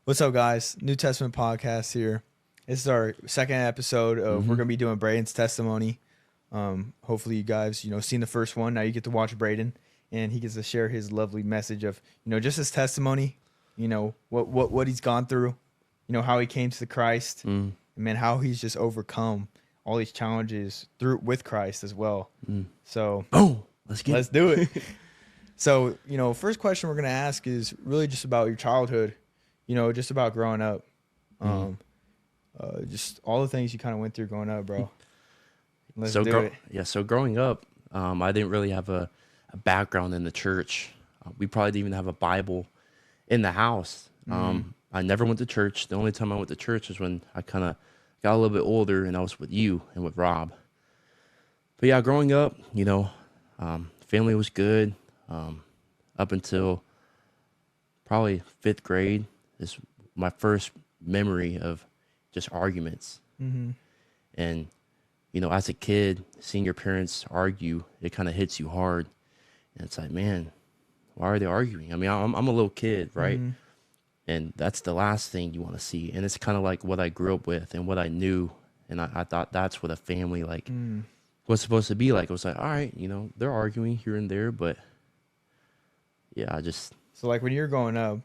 What's up, guys? New Testament podcast here. This is our second episode of we're gonna be doing Braden's testimony. Hopefully, you guys seen the first one. Now you get to watch Braden, and he gets to share his lovely message of just his testimony. What he's gone through. How he came to the Christ, and man, how he's just overcome all these challenges with Christ as well. So boom, let's do it. So first question we're gonna ask is really just about your childhood. Just about growing up. Just all the things you kind of went through growing up, bro. Let's do it. Yeah, so growing up, I didn't really have a background in the church. We probably didn't even have a Bible in the house. I never went to church. The only time I went to church was when I kind of got a little bit older, and I was with you and with Rob. But yeah, growing up, family was good up until probably 5th grade. Is my first memory of just arguments. And, as a kid, seeing your parents argue, it kind of hits you hard. And it's like, man, why are they arguing? I mean, I'm a little kid, right? And that's the last thing you want to see. And it's kind of like what I grew up with and what I knew. And I thought that's what a family was supposed to be like. It was like, all right, they're arguing here and there, but yeah, So like when you're growing up,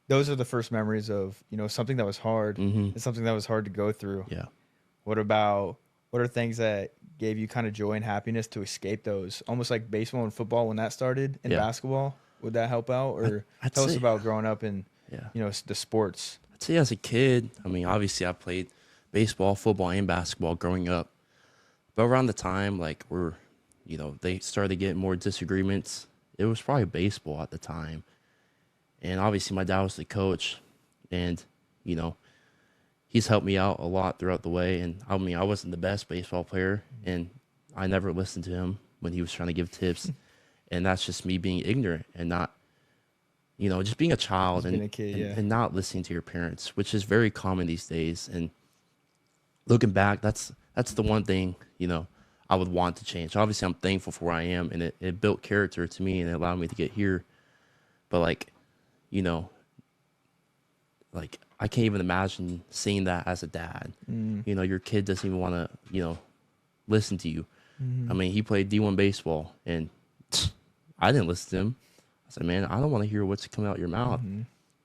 those are the first memories of, something that was hard and something that was hard to go through. Yeah. What are things that gave you kind of joy and happiness to escape those? Almost like baseball and football when that started, and basketball. Would that help out? Or tell us about growing up in, the sports. I'd say as a kid, I mean, obviously I played baseball, football, and basketball growing up. But around the time, they started getting more disagreements. It was probably baseball at the time. And obviously my dad was the coach, and, he's helped me out a lot throughout the way. And I mean, I wasn't the best baseball player, and I never listened to him when he was trying to give tips. And that's just me being ignorant and not, just being a child and, a kid, and not listening to your parents, which is very common these days. And looking back, that's the one thing, I would want to change. Obviously, I'm thankful for where I am, and it built character to me, and it allowed me to get here. But I can't even imagine seeing that as a dad. Your kid doesn't even want to, listen to you. I mean, he played D1 baseball, and I didn't listen to him. I said, man, I don't want to hear what's coming out your mouth.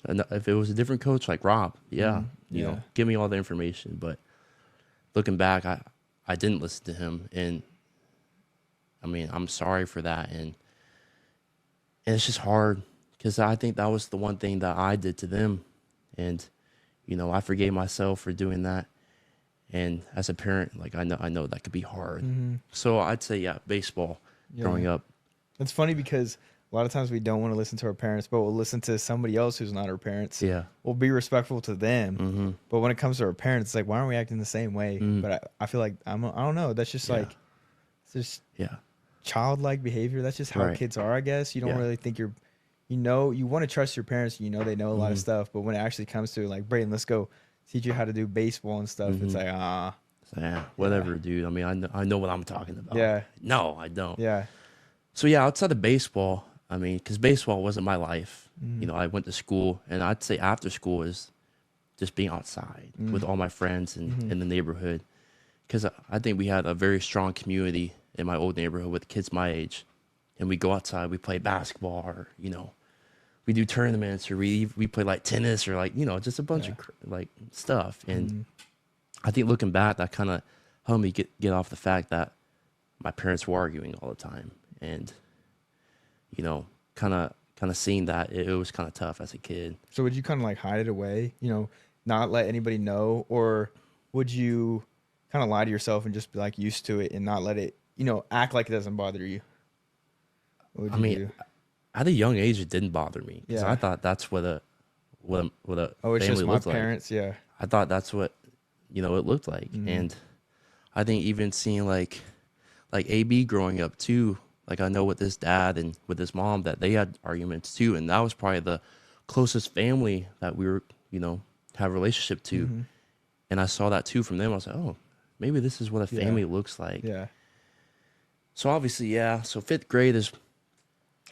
And if it was a different coach like Rob, give me all the information. But looking back, I didn't listen to him, and I mean, I'm sorry for that. And it's just hard, because I think that was the one thing that I did to them. And, I forgave myself for doing that. And as a parent, I know that could be hard. So I'd say, baseball growing up. It's funny because a lot of times we don't want to listen to our parents, but we'll listen to somebody else who's not our parents. Yeah. We'll be respectful to them. But when it comes to our parents, it's like, why aren't we acting the same way? But I feel like, I don't know. That's just it's just childlike behavior. That's just how kids are, I guess. You don't really think you want to trust your parents. They know a lot of stuff. But when it actually comes to like, Braden, let's go teach you how to do baseball and stuff. It's like, whatever, dude. I mean, I know what I'm talking about. Yeah. No, I don't. Yeah. So yeah, outside of baseball, I mean, because baseball wasn't my life. I went to school, and I'd say after school is just being outside with all my friends and in the neighborhood. Because I think we had a very strong community in my old neighborhood with kids my age. And we go outside, we play basketball, or, we do tournaments, or we play like tennis, or just a bunch of stuff. And I think looking back, that kind of helped me get off the fact that my parents were arguing all the time. And, kind of seeing that it was kind of tough as a kid. So would you kind of like hide it away, not let anybody know? Or would you kind of lie to yourself and just be like used to it and not let it, act like it doesn't bother you? I mean, at a young age, it didn't bother me, because I thought that's what a it's family just my looked parents, like. I thought that's what it looked like. And I think even seeing like AB growing up too, I know with his dad and with his mom that they had arguments too, and that was probably the closest family that we were have a relationship to. And I saw that too from them. I was like, oh, maybe this is what a family looks like. So obviously, so 5th grade is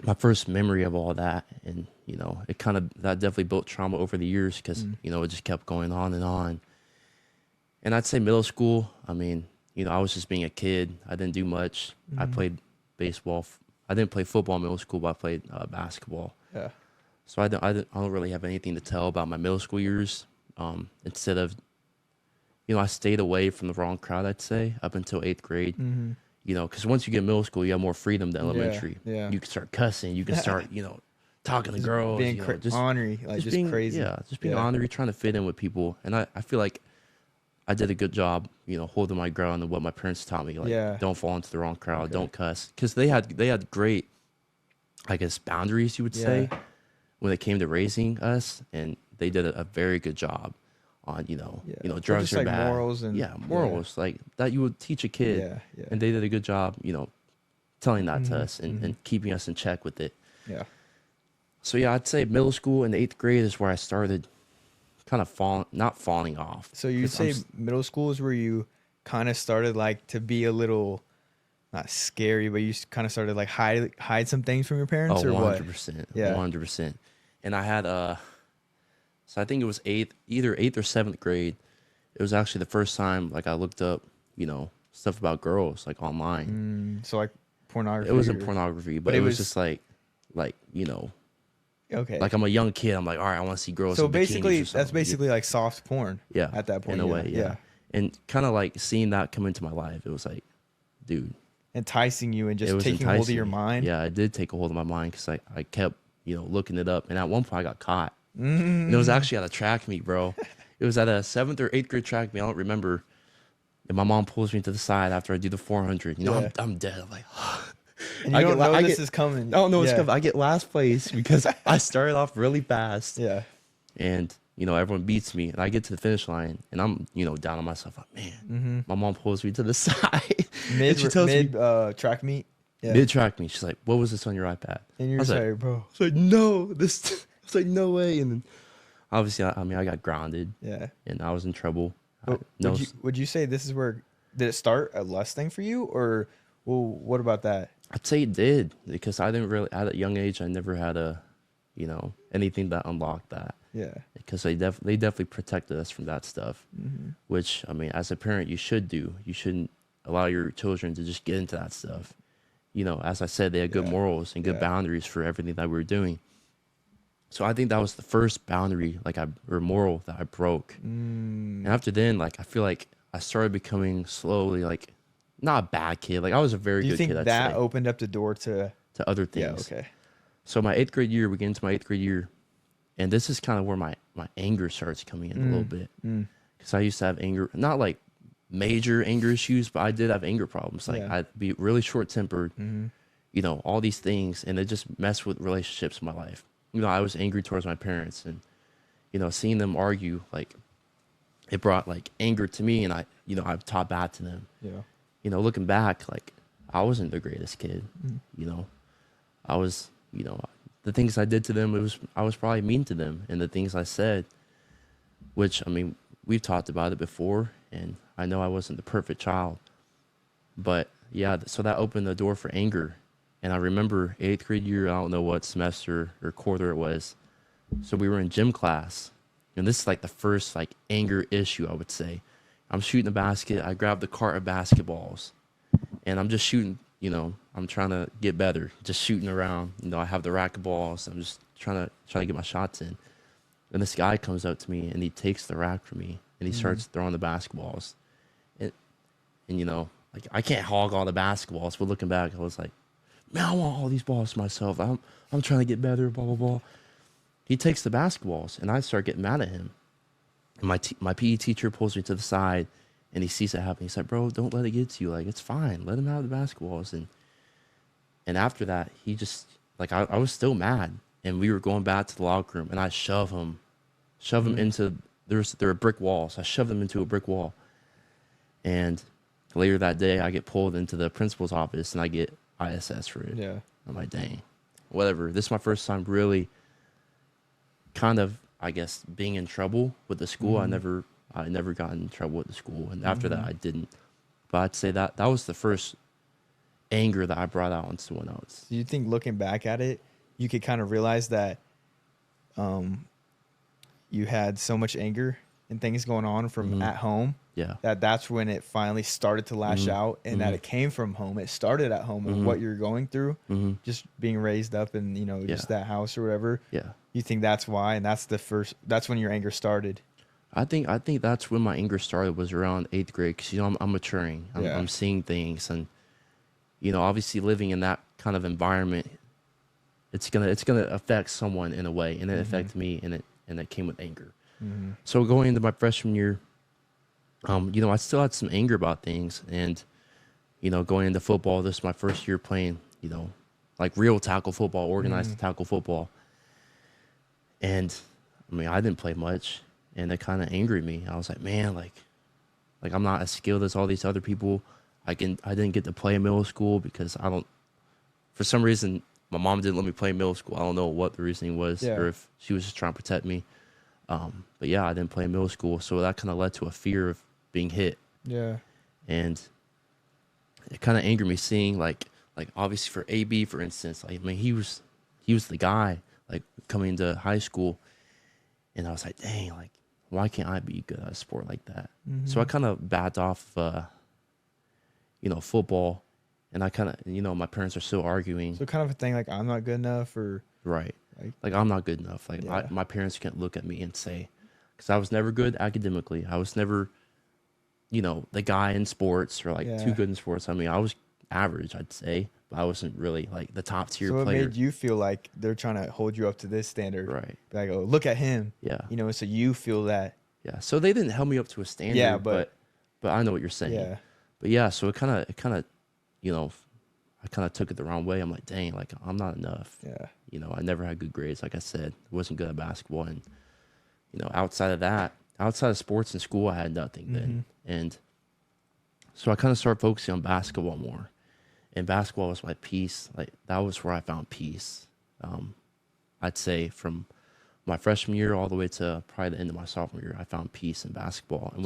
my first memory of all that. And, you know, that definitely built trauma over the years because, you know, it just kept going on and on. And I'd say middle school, I mean, you know, I was just being a kid. I didn't do much. I played baseball. I didn't play football in middle school, but I played basketball. Yeah. So I don't really have anything to tell about my middle school years. Instead of, you know, I stayed away from the wrong crowd, I'd say, up until 8th grade. You know, because once you get middle school, you have more freedom than elementary. Yeah. You can start cussing. You can start, you know, talking to girls. Being you know, ornery, like just being crazy. Yeah, just being ornery, trying to fit in with people. And I feel like I did a good job, you know, holding my ground and what my parents taught me. Like, don't fall into the wrong crowd. Don't cuss. Because they had great, I guess, boundaries, you would say, when it came to raising us. And they did a very good job on, you know, drugs are like bad. Morals and morals like that you would teach a kid. And they did a good job, you know, telling that to us and keeping us in check with it. Yeah. So yeah, I'd say middle school and 8th grade is where I started kind of not falling off. So you'd say middle school is where you kind of started like to be a little, not scary, but you kind of started like hide some things from your parents, or 100%, what? Yeah. 100%. And I had so I think it was either 8th or 7th grade. It was actually the first time like I looked up, you know, stuff about girls like online. So like pornography. It wasn't pornography, but it was just like, you know, okay. like I'm a young kid. I'm like, all right, I want to see girls. So in basically, bikinis or that's basically like soft porn. Yeah. At that point, in a way, yeah. And kind of like seeing that come into my life, it was like, dude, enticing you and just taking hold of your mind. Yeah, I did take a hold of my mind because I kept, you know, looking it up. And at one point, I got caught. And it was actually at a track meet, bro. It was at a 7th or 8th grade track meet. I don't remember. And my mom pulls me to the side after I do the 400. You know, I'm dead. I'm like, and you don't know this is coming. I don't know what's coming. I get last place because I started off really fast. Yeah. And, you know, everyone beats me. And I get to the finish line. And I'm, you know, down on myself. Like, man, my mom pulls me to the side. Mid track meet? Yeah. Mid track meet. She's like, what was this on your iPad? And you're like, bro. I was like, no. I was like, no way. And then, obviously, I mean, I got grounded. Yeah. And I was in trouble. Would you say this is where, did it start a lust thing for you? Or, well, what about that? I'd say it did, because I didn't really, at a young age, I never had you know, anything that unlocked that. Yeah. Because they definitely protected us from that stuff, which, I mean, as a parent, you should do. You shouldn't allow your children to just get into that stuff. You know, as I said, they had good morals and good boundaries for everything that we were doing. So I think that was the first boundary, or moral that I broke. And after then, like, I feel like I started becoming slowly, like, not a bad kid. Like, I was a very good kid. Do you think that opened up the door to other things? Yeah, okay. So my 8th grade year, we get into my 8th grade year, and this is kind of where my anger starts coming in a little bit. Because I used to have anger, not like major anger issues, but I did have anger problems. Like, I'd be really short-tempered, you know, all these things, and it just messed with relationships in my life. You know, I was angry towards my parents, and, you know, seeing them argue, like, it brought, like, anger to me, and I've taught back to them. Yeah. You know, looking back, like, I wasn't the greatest kid. You know, I was, you know, the things I did to them, I was probably mean to them, and the things I said, which, I mean, we've talked about it before, and I know I wasn't the perfect child, but yeah, so that opened the door for anger. And I remember 8th grade year, I don't know what semester or quarter it was. So we were in gym class, and this is like the first like anger issue, I would say. I'm shooting a basket. I grab the cart of basketballs, and I'm just shooting. You know, I'm trying to get better, just shooting around. You know, I have the racquetballs. I'm just trying to get my shots in. And this guy comes up to me, and he takes the rack from me, and he starts throwing the basketballs. And you know, like, I can't hog all the basketballs. But looking back, I was like, man, I want all these balls to myself. I'm trying to get better, blah, blah, blah. He takes the basketballs, and I start getting mad at him. And my PE teacher pulls me to the side, and he sees it happen. He's like, bro, don't let it get to you. Like, it's fine. Let him have the basketballs. And after that, he just, like, I was still mad. And we were going back to the locker room, and I shove him into, there were brick walls. I shoved him into a brick wall. And later that day, I get pulled into the principal's office, and I get ISS for it. Yeah. I'm like, dang, whatever. This is my first time really kind of, I guess, being in trouble with the school. I never got in trouble with the school. And after that, I didn't. But I'd say that was the first anger that I brought out on someone else. Do you think looking back at it, you could kind of realize that you had so much anger and things going on from at home. Yeah. That's when it finally started to lash out, and that it came from home. It started at home of what you're going through, just being raised up in, just that house or whatever. Yeah. You think that's why, and that's when your anger started. I think that's when my anger started, was around 8th grade, because I'm maturing. I'm seeing things, and obviously living in that kind of environment, it's gonna affect someone in a way, and it affected me, and it came with anger. So going into my freshman year, I still had some anger about things, and going into football, this is my first year playing, like real tackle football, organized tackle football, and I mean, I didn't play much, and it kind of angered me. I was like, man, like I'm not as skilled as all these other people. I didn't get to play in middle school because for some reason, my mom didn't let me play in middle school. I don't know what the reasoning was, or if she was just trying to protect me. But yeah, I didn't play in middle school, so that kind of led to a fear of being hit. Yeah. And it kind of angered me seeing like obviously for AB, for instance, like, I mean, he was the guy, like, coming into high school, and I was like, dang, like, why can't I be good at a sport like that? So I kind of backed off, football, and I kind of, my parents are still arguing. So kind of a thing like, I'm not good enough, or right. Like I'm not good enough. Like my parents can't look at me and say, because I was never good academically. I was never, the guy in sports, or like too good in sports. I mean, I was average, I'd say, but I wasn't really like the top tier player. So it made you feel like they're trying to hold you up to this standard. Right. Like, oh, look at him. Yeah. So you feel that. Yeah. So they didn't held me up to a standard. Yeah, but I know what you're saying. Yeah. But yeah, so it kind of, I kind of took it the wrong way. I'm like, dang, like I'm not enough. Yeah. I never had good grades. Like I said, wasn't good at basketball. And, outside of sports and school, I had nothing then. And so I kind of started focusing on basketball more. And basketball was my peace. Like, that was where I found peace. I'd say from my freshman year all the way to probably the end of my sophomore year, I found peace in basketball. And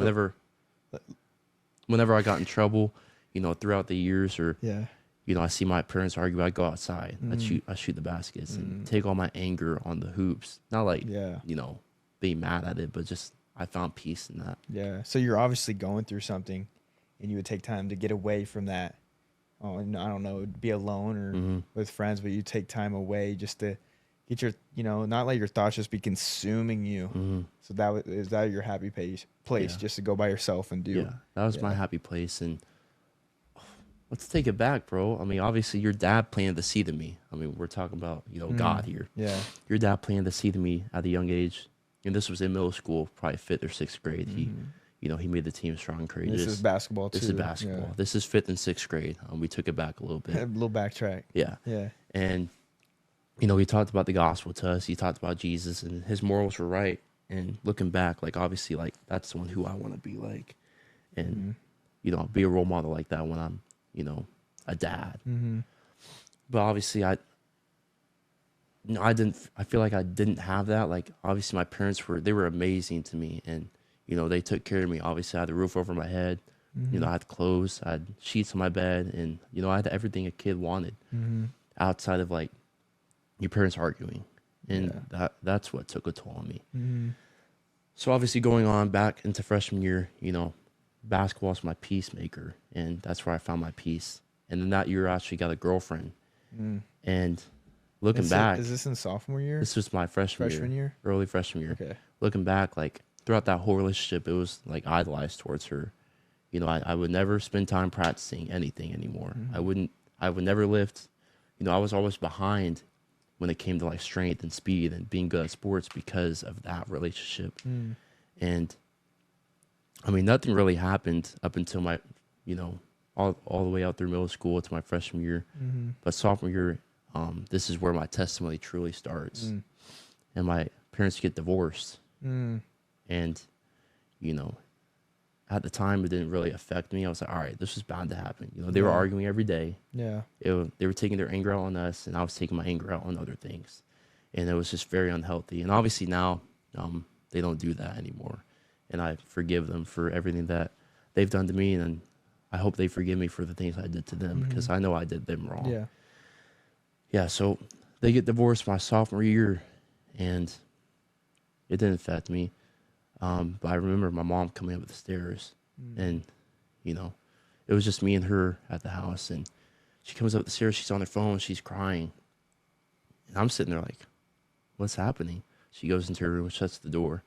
whenever I got in trouble, throughout the years, or I see my parents argue, I go outside, I shoot the baskets, and take all my anger on the hoops. Not like being mad at it, but just I found peace in that. Yeah. So you're obviously going through something, and you would take time to get away from that. Oh, and I don't know, be alone or with friends, but you take time away just to get your, not let your thoughts just be consuming you. So is that your happy place, just to go by yourself and do? Yeah, that was my happy place. And let's take it back, bro. I mean, obviously your dad planted the seed in me. I mean, we're talking about, God here. Yeah. Your dad planted the seed in me at a young age. And this was in middle school, probably 5th or 6th grade. He made the team strong and courageous. This is basketball too. This is basketball. Yeah. This is 5th and 6th grade. We took it back a little bit. A little backtrack. Yeah. Yeah. And, he talked about the gospel to us. He talked about Jesus, and his morals were right. And looking back, like, obviously, like, that's someone who I want to be like. And, be a role model like that when I'm, a dad. But obviously I feel like I didn't have that. Like, obviously my parents were amazing to me, and they took care of me. Obviously I had a roof over my head, I had clothes, I had sheets on my bed, and I had everything a kid wanted, outside of like your parents arguing, and that's what took a toll on me. So obviously going on back into freshman year, basketball is my peacemaker, and that's where I found my peace. And then that year I actually got a girlfriend. And looking back, is this in sophomore year? This was my freshman year, early freshman year. Okay. Looking back, like throughout that whole relationship, it was like idolized towards her. I would never spend time practicing anything anymore. I would never lift. I was always behind when it came to like strength and speed and being good at sports because of that relationship. And I mean, nothing really happened up until my, all the way out through middle school to my freshman year. But sophomore year, this is where my testimony truly starts. And my parents get divorced. And, at the time, it didn't really affect me. I was like, all right, this was bound to happen. They were arguing every day. Yeah. They were taking their anger out on us, and I was taking my anger out on other things. And it was just very unhealthy. And obviously now, they don't do that anymore. And I forgive them for everything that they've done to me. And I hope they forgive me for the things I did to them, because I know I did them wrong. Yeah. Yeah, so they get divorced my sophomore year. And It didn't affect me. But I remember my mom coming up the stairs, and you know, it was just me and her at the house, and she comes up the stairs. She's on her phone. She's crying, and I'm sitting there like, "What's happening?" She goes into her room, shuts the door,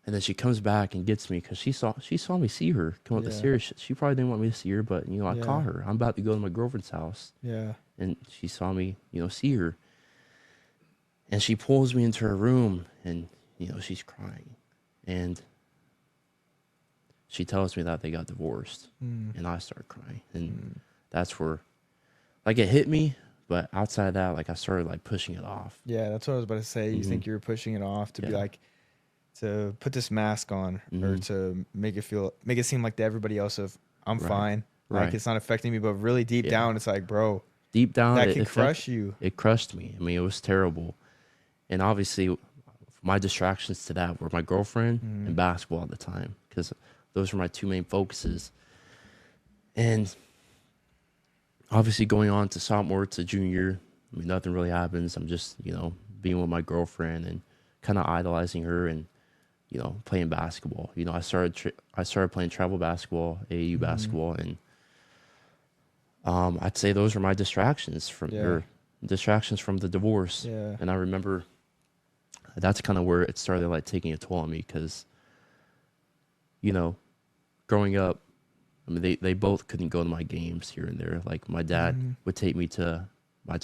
and then she comes back and gets me because she saw me see her come up the stairs. She probably didn't want me to see her, but you know, I caught her. I'm about to go to my girlfriend's house, and she saw me, you know, see her, and she pulls me into her room, and you know, she's crying, and she tells me that they got divorced, and I start crying, and that's where, like, it hit me. But outside of that, like, I started like pushing it off. Yeah, that's what I was about to say. You think you were pushing it off to be like, to put this mask on, or to make it seem like to everybody else of I'm fine, like it's not affecting me, but really deep down, it's like, bro, deep down that can crush you. It crushed me. I mean, it was terrible, and obviously, my distractions to that were my girlfriend and basketball at the time, because those were my two main focuses, and obviously, going on to sophomore to junior year, I mean, nothing really happens. I'm just, you know, being with my girlfriend and kind of idolizing her, and you know, playing basketball. You know, I started playing travel basketball, AAU basketball, and I'd say those were my distractions from the divorce. Yeah. And I remember that's kind of where it started like taking a toll on me, because, you know, growing up, I mean, they both couldn't go to my games here and there. Like, my dad would take me to my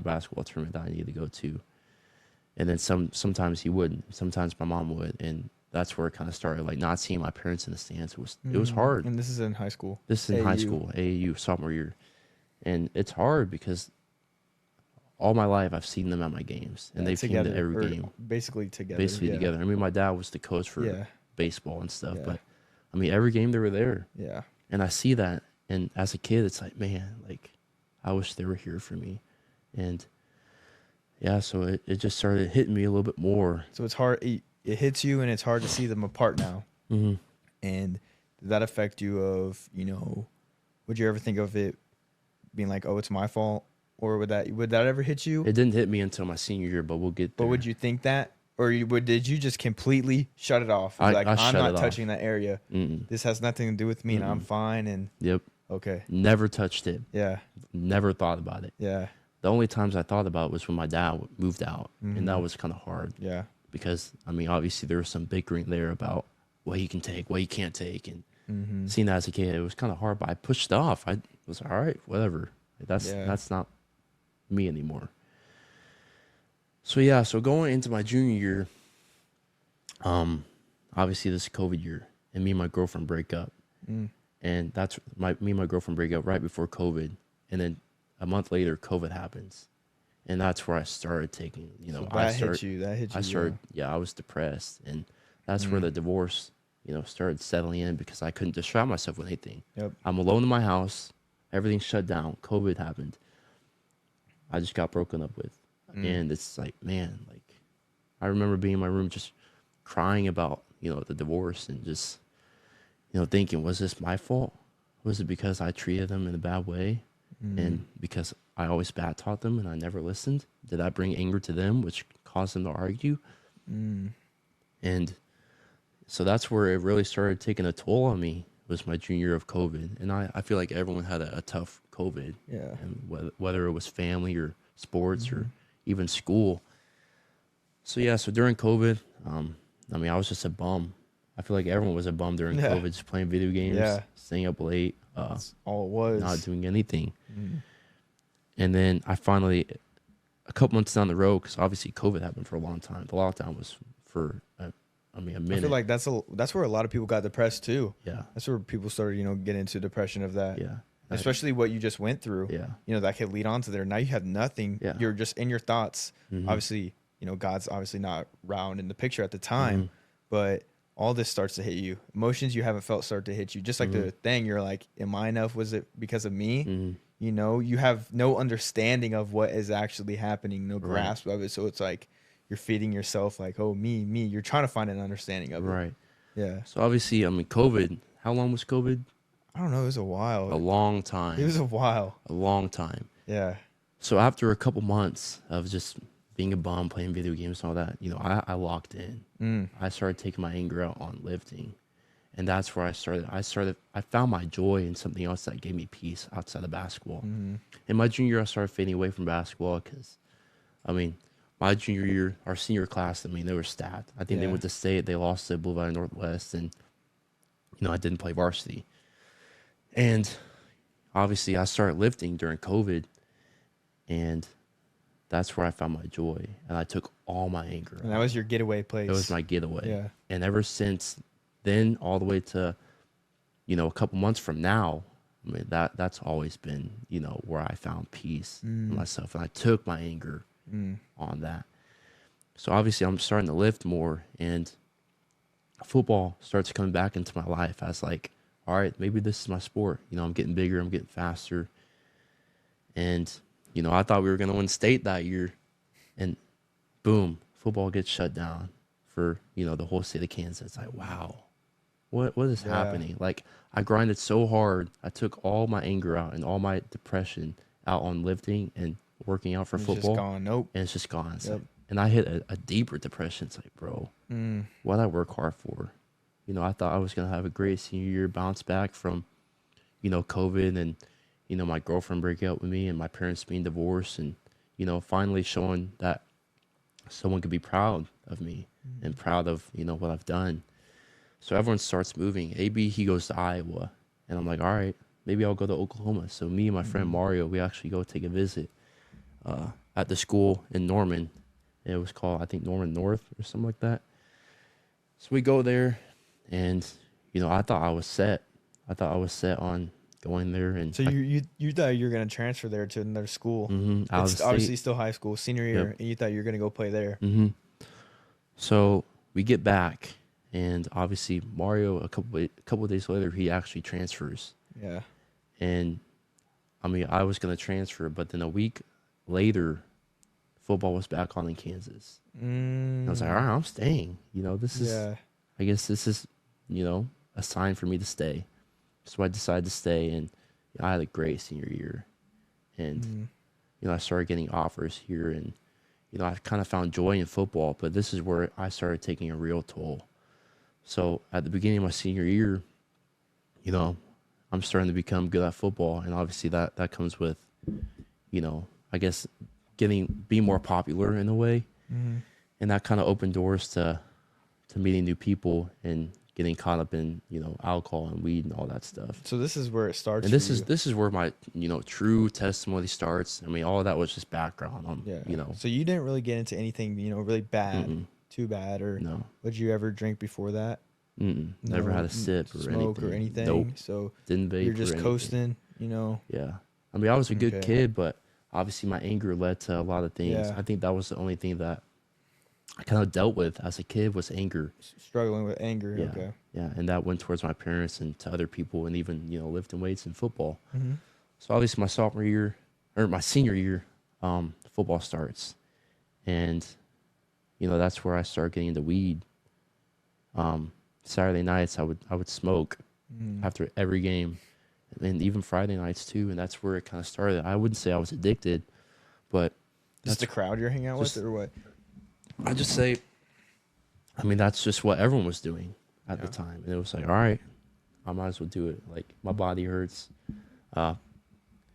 basketball tournament that I needed to go to. And then sometimes he wouldn't. Sometimes my mom would. And that's where it kind of started, like, not seeing my parents in the stands. It was hard. And this is in high school. This is in high school, AAU, sophomore year. And it's hard because all my life I've seen them at my games. And they've came to every game. Basically together. Basically together. I mean, my dad was the coach for baseball and stuff. But, I mean, every game they were there. Yeah. And I see that, and as a kid, it's like, man, like, I wish they were here for me. And yeah, so it just started hitting me a little bit more. So it's hard. It hits you, and it's hard to see them apart now. Mm-hmm. And did that affect you? Of, you know, would you ever think of it being like, oh, it's my fault, or would that ever hit you? It didn't hit me until my senior year, but we'll get there. But would you think that? Or did you just completely shut it off? I'm not touching that area. This has nothing to do with me, and I'm fine. And okay. Never touched it. Yeah. Never thought about it. Yeah. The only times I thought about it was when my dad moved out, and that was kind of hard. Yeah. Because, I mean, obviously there was some bickering there about what he can take, what he can't take, and seeing that as a kid, it was kind of hard. But I pushed it off. I was all right, whatever. That's not me anymore. So yeah, so going into my junior year, obviously this is COVID year, and me and my girlfriend break up, and that's me and my girlfriend break up right before COVID, and then a month later COVID happens, and that's where I started taking, you know, so that hit you. I started, I was depressed, and that's where the divorce, you know, started settling in, because I couldn't distract myself with anything. Yep. I'm alone in my house, everything's shut down, COVID happened, I just got broken up with. And it's like, man, like, I remember being in my room just crying about, you know, the divorce, and just, you know, thinking, was this my fault? Was it because I treated them in a bad way? And because I always bad taught them and I never listened? Did that bring anger to them, which caused them to argue? And so that's where it really started taking a toll on me, was my junior year of COVID. And I feel like everyone had a tough COVID. Yeah. And whether it was family or sports or even school. So yeah, so during COVID, I mean, I was just a bum. I feel like everyone was a bum during COVID, just playing video games, staying up late. That's all it was. Not doing anything. And then I finally, a couple months down the road, because obviously COVID happened for a long time. The lockdown was for, a minute. I feel like that's where a lot of people got depressed too. Yeah. That's where people started, you know, getting into depression of that. Yeah. Especially what you just went through. Yeah. You know, that could lead on to there. Now you have nothing. Yeah. You're just in your thoughts. Obviously, you know, God's obviously not around in the picture at the time, but all this starts to hit you. Emotions you haven't felt start to hit you. Just like the thing, you're like, am I enough? Was it because of me? You know, you have no understanding of what is actually happening, no grasp of it. So it's like you're feeding yourself like, oh, me. You're trying to find an understanding of it. Right. Yeah. So obviously, I mean, COVID, how long was COVID? I don't know. It was a while. A long time. It was a while. A long time. Yeah. So after a couple months of just being a bum, playing video games and all that, you know, I locked in. I started taking my anger out on lifting. And that's where I found my joy in something else that gave me peace outside of basketball. In my junior year, I started fading away from basketball because, I mean, my junior year, our senior class, I mean, they were stacked. I think they went to state, they lost to Blue Valley Northwest, and, you know, I didn't play varsity. And obviously, I started lifting during COVID, and that's where I found my joy. And I took all my anger. And that was your getaway place. It was my getaway. Yeah. And ever since then, all the way to, you know, a couple months from now, I mean, that's always been, you know, where I found peace in myself. And I took my anger on that. So obviously I'm starting to lift more, and football starts coming back into my life. I was like, all right, maybe this is my sport. You know, I'm getting bigger, I'm getting faster. And, you know, I thought we were going to win state that year, and boom, football gets shut down for, you know, the whole state of Kansas. It's like, wow, what is happening? Like, I grinded so hard. I took all my anger out and all my depression out on lifting and working out for football. Just gone. Nope. And it's just gone. It's like, and I hit a deeper depression. It's like, bro, what I work hard for? You know, I thought I was going to have a great senior year, bounce back from, you know, COVID and, you know, my girlfriend breaking up with me and my parents being divorced, and, you know, finally showing that someone could be proud of me and proud of, you know, what I've done. So everyone starts moving. AB, he goes to Iowa, and I'm like, all right, maybe I'll go to Oklahoma. So me and my friend Mario, we actually go take a visit at the school in Norman. It was called, I think, Norman North or something like that. So we go there, and, you know, I thought I was set. I thought I was set on going there. And so you thought you were going to transfer there to another school. It's obviously still high school, senior year, and you thought you were going to go play there. So we get back, and obviously Mario, a couple of days later, he actually transfers. Yeah. And, I mean, I was going to transfer, but then a week later, football was back on in Kansas. I was like, all right, I'm staying. You know, this is, I guess this is, you know, a sign for me to stay. So I decided to stay, and I had a great senior year. And, you know, I started getting offers here, and, you know, I kind of found joy in football, but this is where I started taking a real toll. So at the beginning of my senior year, you know, I'm starting to become good at football, and obviously that comes with, you know, I guess being more popular in a way. And that kind of opened doors to meeting new people and getting caught up in, you know, alcohol and weed and all that stuff. So this is where it starts. And this is where my, you know, true testimony starts. I mean, all of that was just background on, you know. So you didn't really get into anything, you know, really bad, too bad, or no. Would you ever drink before that? Never had a sip or smoke anything. or anything. Nope. So didn't vape. You're just or coasting, you know. Yeah. I mean, I was a good kid, but obviously my anger led to a lot of things. I think that was the only thing that I kind of dealt with as a kid was anger. Struggling with anger. Yeah. Yeah. And that went towards my parents and to other people, and even, you know, lifting weights and football. So obviously my senior year, football starts, and, you know, that's where I started getting into weed. Saturday nights I would smoke after every game, and even Friday nights too. And that's where it kind of started. I wouldn't say I was addicted, but that's the crowd you're hanging out with, or what? I just say, I mean, that's just what everyone was doing at the time. And it was like, all right, I might as well do it. Like, my body hurts.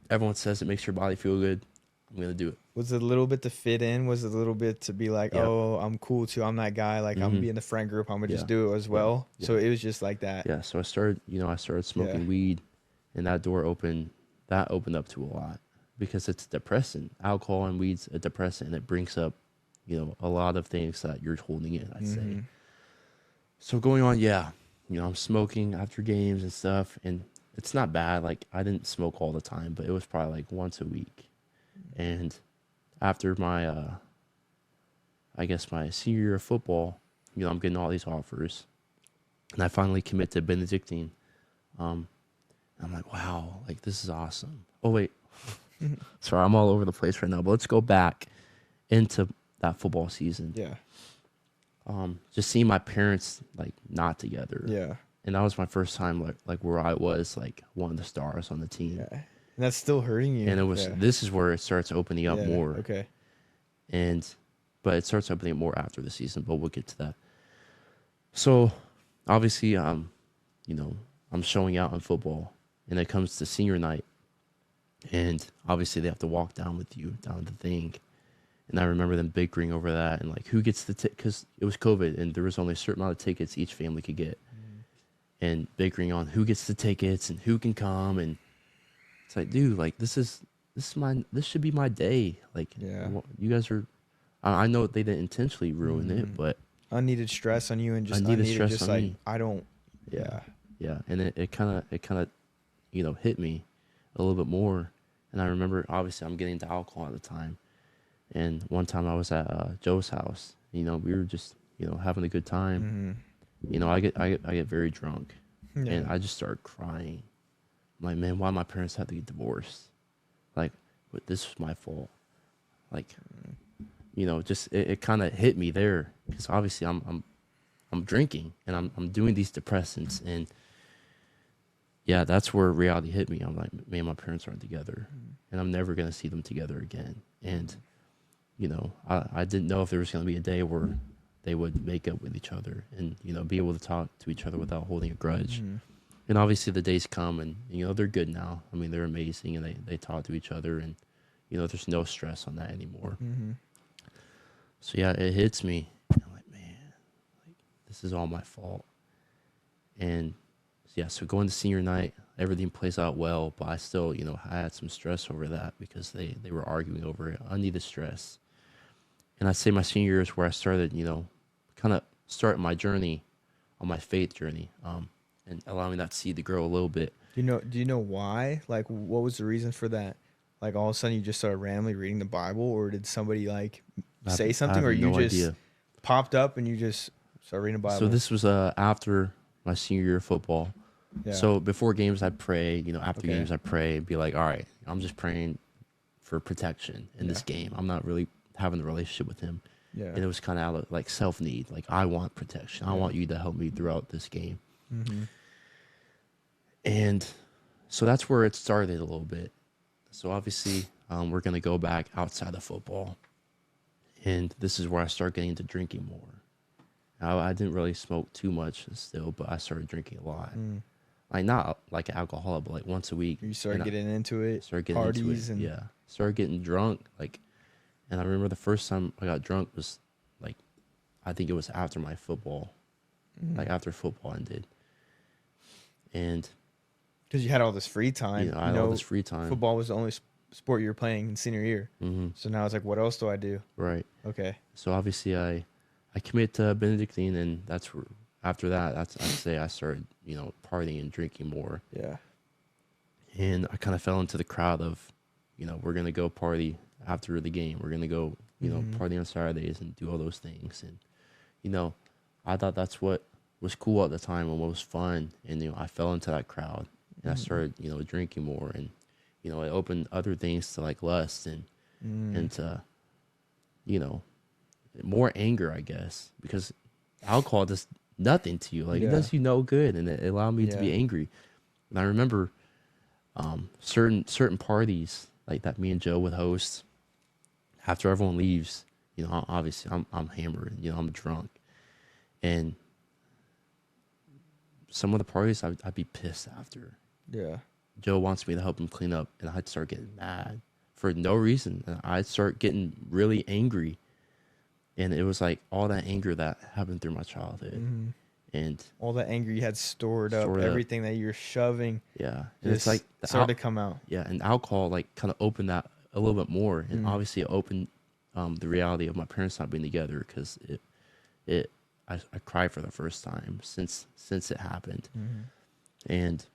Everyone says it makes your body feel good. I'm going to do it. Was it a little bit to fit in? Was it a little bit to be like, oh, I'm cool too. I'm that guy. Like, I'm being the friend group. I'm going to just do it as well. So it was just like that. Yeah. So I started smoking weed, and that opened up to a lot, because it's depressing. Alcohol and weed's a depressant, and it brings up, you know, a lot of things that you're holding in, I'd say. So going on, you know, I'm smoking after games and stuff, and it's not bad. Like, I didn't smoke all the time, but it was probably like once a week. And after my, I guess my senior year of football, you know, I'm getting all these offers, and I finally commit to Benedictine. I'm like, wow, like, this is awesome. Oh, wait. Sorry, I'm all over the place right now, but let's go back into that football season. Just seeing my parents, like, not together. And that was my first time, like where I was, like, one of the stars on the team. And that's still hurting you. And it was, this is where it starts opening up more. Okay. And, but it starts happening more after the season. But we'll get to that. So obviously, you know, I'm showing out in football, and it comes to senior night, and obviously they have to walk down with you down the thing. And I remember them bickering over that and like who gets the because it was COVID and there was only a certain amount of tickets each family could get, and bickering on who gets the tickets and who can come. And it's like, dude, like this should be my day. Like, Yeah. you guys are. I know they didn't intentionally ruin it, but unneeded stress on you and just unneeded unneeded stress just on like me. I don't. Yeah, and it kind of you know hit me a little bit more. And I remember obviously I'm getting into alcohol at the time. And one time I was at Joe's house. You know, we were just having a good time. You know, I get very drunk, and I just started crying. I'm like, man, why my parents had to get divorced? Like, but this was my fault. Like, you know, just it kind of hit me there because obviously I'm drinking and I'm doing these depressants, and yeah, that's where reality hit me. I'm like, man, my parents aren't together, and I'm never gonna see them together again. And you know, I didn't know if there was going to be a day where they would make up with each other and, you know, be able to talk to each other without holding a grudge. And obviously the days come and, you know, they're good now. I mean, they're amazing and they talk to each other and, you know, there's no stress on that anymore. So, yeah, it hits me. I'm like, man, like, this is all my fault. And, yeah, so going to senior night, everything plays out well, but I still, you know, I had some stress over that because they were arguing over it. I needed stress. And I'd say my senior year is where I started, you know, kind of start my journey on my faith journey, and allowing that seed to grow a little bit. Do you know why? Like, what was the reason for that? Like, all of a sudden you just started randomly reading the Bible, or did somebody like say something, or you no just idea. popped up and you just started reading the Bible? So this was after my senior year of football. Yeah. So before games, I'd pray. You know, after Okay. games, I'd pray and be like, all right, I'm just praying for protection in this game. I'm not really having the relationship with him. Yeah. And it was kind of out of like self-need. Like, I want protection. I want you to help me throughout this game. And so that's where it started a little bit. So obviously, we're going to go back outside of football. And this is where I start getting into drinking more. I didn't really smoke too much still, but I started drinking a lot. Like, not like an alcoholic, but like once a week. You started getting into it. Started getting parties into it. and Started getting drunk. Like, and I remember the first time I got drunk was like, I think it was after my football, like after football ended. And because you had all this free time. I had all this free time. Football was the only sport you were playing in senior year. So now it's like, what else do I do? Right. Okay. So obviously I committed to Benedictine, and that's where after that, I'd say I started, you know, partying and drinking more. Yeah. And I kind of fell into the crowd of, you know, we're gonna go party after the game. We're gonna go, you know, party on Saturdays and do all those things. And, you know, I thought that's what was cool at the time and what was fun. And, you know, I fell into that crowd and I started, you know, drinking more, and, you know, it opened other things to like lust and to, you know, more anger, I guess, because alcohol does nothing to you. Like, it does you no good, and it allowed me to be angry. And I remember certain parties like that me and Joe would host. After everyone leaves, you know, obviously I'm hammered, you know, I'm drunk, and some of the parties I'd be pissed after. Yeah. Joe wants me to help him clean up, and I'd start getting mad for no reason, and I'd start getting really angry. And it was like all that anger that happened through my childhood, and all the anger you had stored up, everything that you're shoving. Yeah, and it's like started to come out. Yeah, and alcohol like kind of opened that a little bit more, and obviously it opened the reality of my parents not being together, because I cried for the first time since it happened, and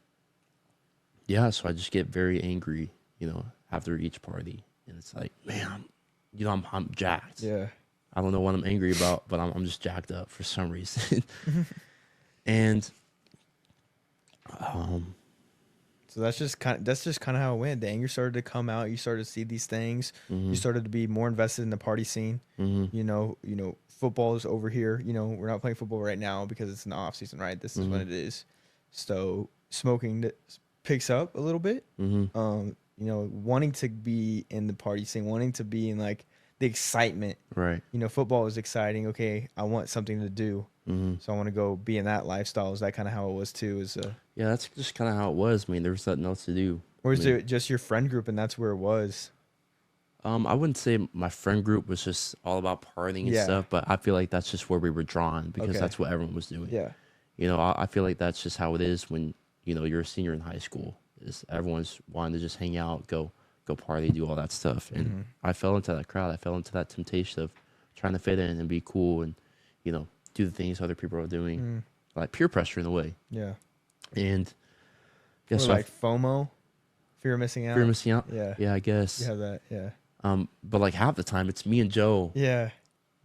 yeah, so I just get very angry, you know, after each party, and it's like, man, I'm jacked. Yeah. I don't know what I'm angry about, but I'm just jacked up for some reason. And so that's just kind of how it went. The anger started to come out. You started to see these things. You started to be more invested in the party scene. You know, football is over here. You know, we're not playing football right now because it's an off season, right? This is when it is. So smoking picks up a little bit. You know, wanting to be in the party scene, wanting to be in like the excitement. Right. You know, football is exciting. Okay, I want something to do, Mm-hmm. so I want to go be in that lifestyle. Is that kind of how it was too? Yeah, that's just kind of how it was. I mean, there was nothing else to do. Or is I mean, it just your friend group and that's where it was? I wouldn't say my friend group was just all about partying and Yeah. stuff, but I feel like that's just where we were drawn because Okay. that's what everyone was doing. Yeah. You know, I feel like that's just how it is when, you know, you're a senior in high school. Is everyone's wanting to just hang out, go party, do all that stuff. And I fell into that crowd. I fell into that temptation of trying to fit in and be cool and, you know, do the things other people are doing. Like peer pressure in a way. Yeah. And yeah, Or so like FOMO, fear of missing out. fear of missing out. Yeah. Yeah, I guess. You have that. Yeah. But like half the time it's me and Joe Yeah.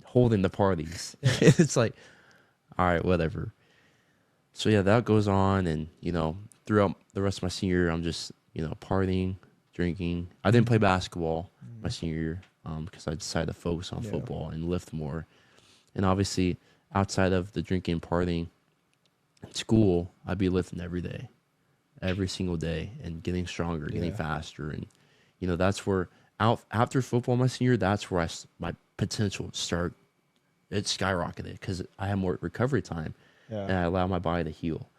holding the parties. It's like, all right, whatever. So yeah, that goes on, and you know, throughout the rest of my senior year, I'm just, you know, partying, drinking. I didn't play basketball my senior year because I decided to focus on football and lift more. And obviously, outside of the drinking and partying, at school, I'd be lifting every day, every single day, and getting stronger, getting faster, and you know, that's where after football my senior year, that's where my potential started. It skyrocketed because I had more recovery time. Yeah. And I allow my body to heal.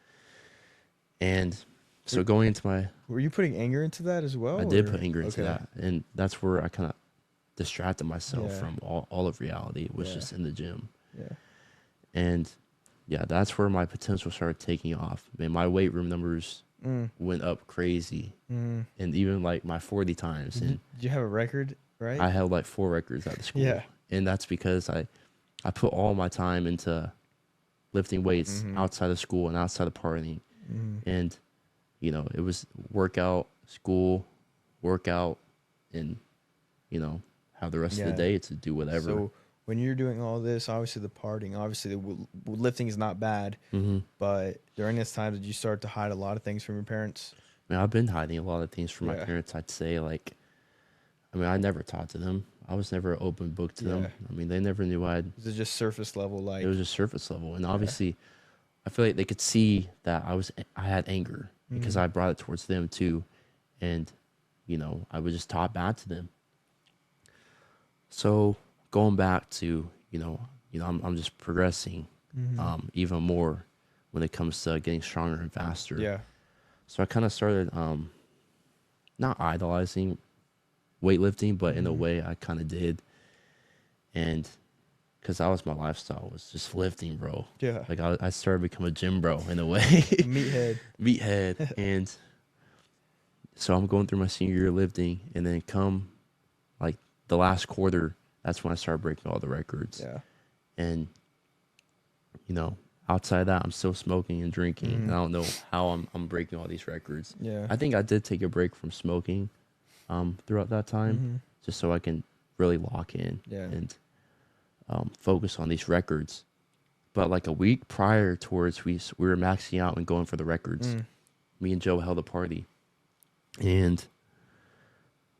And so going into my... Were you putting anger into that as well? I did or- put anger into okay. that. And that's where I kind of distracted myself Yeah. from all of reality. It was Yeah. just in the gym. Yeah. And yeah, that's where my potential started taking off. Man, my weight room numbers went up crazy. And even like my 40 times. And Did you have a record, right? I held like 4 records at the school. Yeah. And that's because I put all my time into lifting weights outside of school and outside of partying. And, you know, it was workout, school, workout, and, you know, have the rest of the day to do whatever. So when you're doing all this, obviously the partying, obviously the lifting is not bad, but during this time, did you start to hide a lot of things from your parents? I mean, I've been hiding a lot of things from my Yeah. parents. I'd say, like, I mean, I never talked to them. I was never an open book to them. I mean, they never knew Is it just surface level? Like it was just surface level. And obviously, I feel like they could see that I had anger because I brought it towards them too. And, you know, I would just talk bad to them. So going back to, you know, I'm just progressing even more when it comes to getting stronger and faster. Yeah. So I kind of started not idolizing weightlifting, but in a way I kind of did. And because that was my lifestyle, was just lifting, bro. Yeah. Like I started to become a gym bro in a way. Meathead. And so I'm going through my senior year lifting, and then come like the last quarter, that's when I started breaking all the records. Yeah. And, you know, outside of that, I'm still smoking and drinking. And I don't know how I'm breaking all these records. Yeah. I think I did take a break from smoking throughout that time, just so I can really lock in and focus on these records. But like a week prior towards we were maxing out and going for the records, me and Joe held a party. And,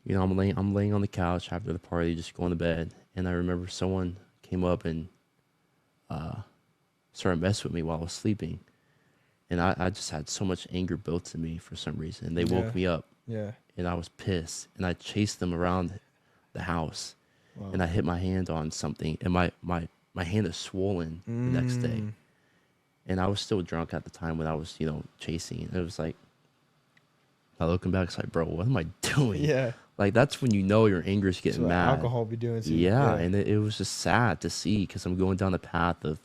you know, I'm laying on the couch after the party, just going to bed. And I remember someone came up and started messing with me while I was sleeping. And I just had so much anger built to me for some reason. And they woke me up. Yeah. And I was pissed. And I chased them around the house. Wow. And I hit my hand on something. And my hand is swollen the next day. And I was still drunk at the time when I was, you know, chasing. And it was like, I looking back, it's like, bro, what am I doing? Yeah. Like, that's when you know your anger is getting So mad. alcohol be doing to you. Yeah. And it was just sad to see because I'm going down the path of,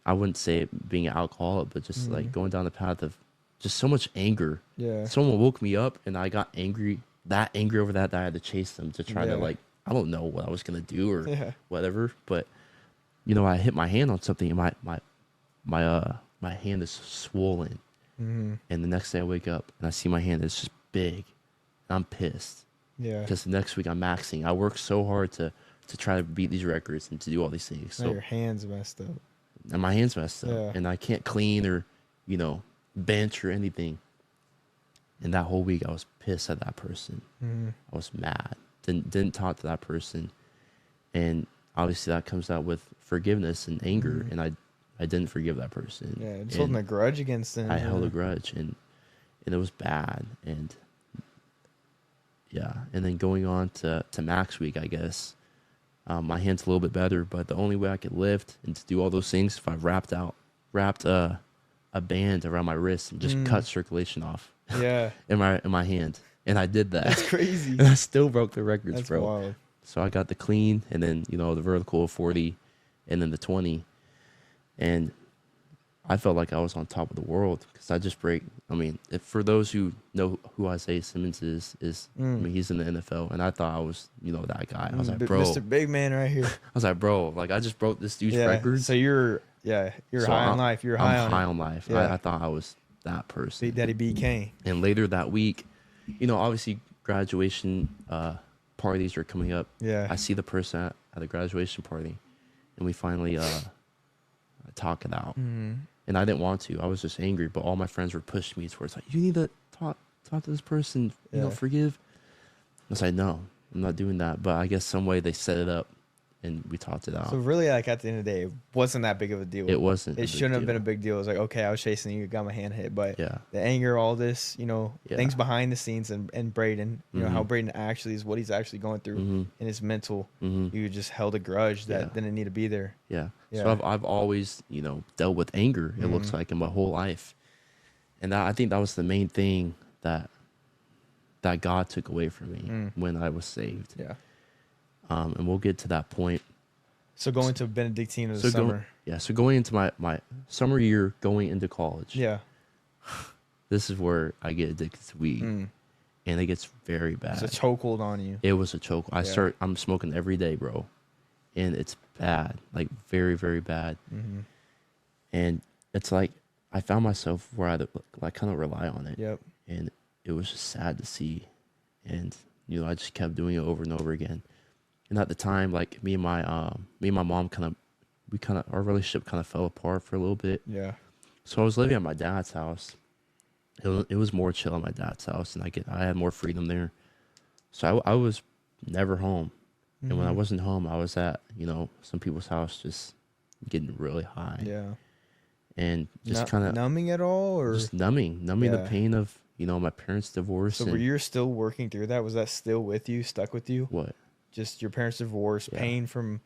I wouldn't say it being an alcoholic, but just like going down the path of just so much anger. Yeah. Someone woke me up and I got angry over that I had to chase them to try to, like, I don't know what I was going to do or whatever. But, you know, I hit my hand on something and my hand is swollen. And the next day I wake up and I see my hand is just big. And I'm pissed. Yeah. Because the next week I'm maxing. I work so hard to try to beat these records and to do all these things. Now So your hands messed up. and my hands messed up. Yeah. And I can't clean or, you know, bench or anything. And that whole week I was pissed at that person. I was mad. Didn't talk to that person. And obviously that comes out with forgiveness and anger. And I didn't forgive that person. Yeah, just holding a grudge against them. I held a grudge and it was bad. And yeah. And then going on to Max week, I guess, My hand's a little bit better, but the only way I could lift and to do all those things if I wrapped a band around my wrist and just cut circulation off. Yeah. in my hand, and I did that. That's crazy. And I still broke the records, That's bro. wild. So I got the clean, and then the vertical 40, and then the 20, and I felt like I was on top of the world because I just break. I mean, for those who know who Isaiah Simmons is I mean, he's in the NFL, and I thought I was that guy. I was like, bro, Mr. Big Man right here. I was like, bro, like I just broke this dude's record. So you're high on life. You're high on life. Yeah. I thought I was that person. Big Daddy B. Cain. And later that week, obviously graduation parties are coming up. Yeah. I see the person at the graduation party, and we finally talk it out. And I didn't want to. I was just angry, but all my friends were pushing me towards like, you need to talk to this person, forgive. I was like, no, I'm not doing that. But I guess some way they set it up, and we talked it out. So really, like at the end of the day, it wasn't that big of a deal. It wasn't. It shouldn't have been a big deal. It was like, okay, I was chasing you, got my hand hit, but yeah, the anger, all this, things behind the scenes, and Braden, how Braden actually is, what he's actually going through in his mental. You just held a grudge that didn't need to be there. Yeah. So I've always dealt with anger. It looks like in my whole life, and I think that was the main thing that God took away from me when I was saved. Yeah. And we'll get to that point. So going to Benedictine in the summer. So going into my summer year, going into college. Yeah. This is where I get addicted to weed. And it gets very bad. It's a chokehold on you. It was a chokehold. I'm smoking every day, bro. And it's bad. Like very, very bad. And it's like I found myself where I kind of rely on it. Yep. And it was just sad to see. And I just kept doing it over and over again. And at the time, like me and my mom our relationship kind of fell apart for a little bit. Yeah. So I was living at my dad's house. It was more chill at my dad's house, and I had more freedom there. So I was never home. And when I wasn't home, I was at, some people's house just getting really high. Yeah. And just kind of numbing it all, or just numbing the pain of, my parents' divorce. So were you still working through that? Was that still with you, stuck with you? What? Just your parents' divorce, pain from,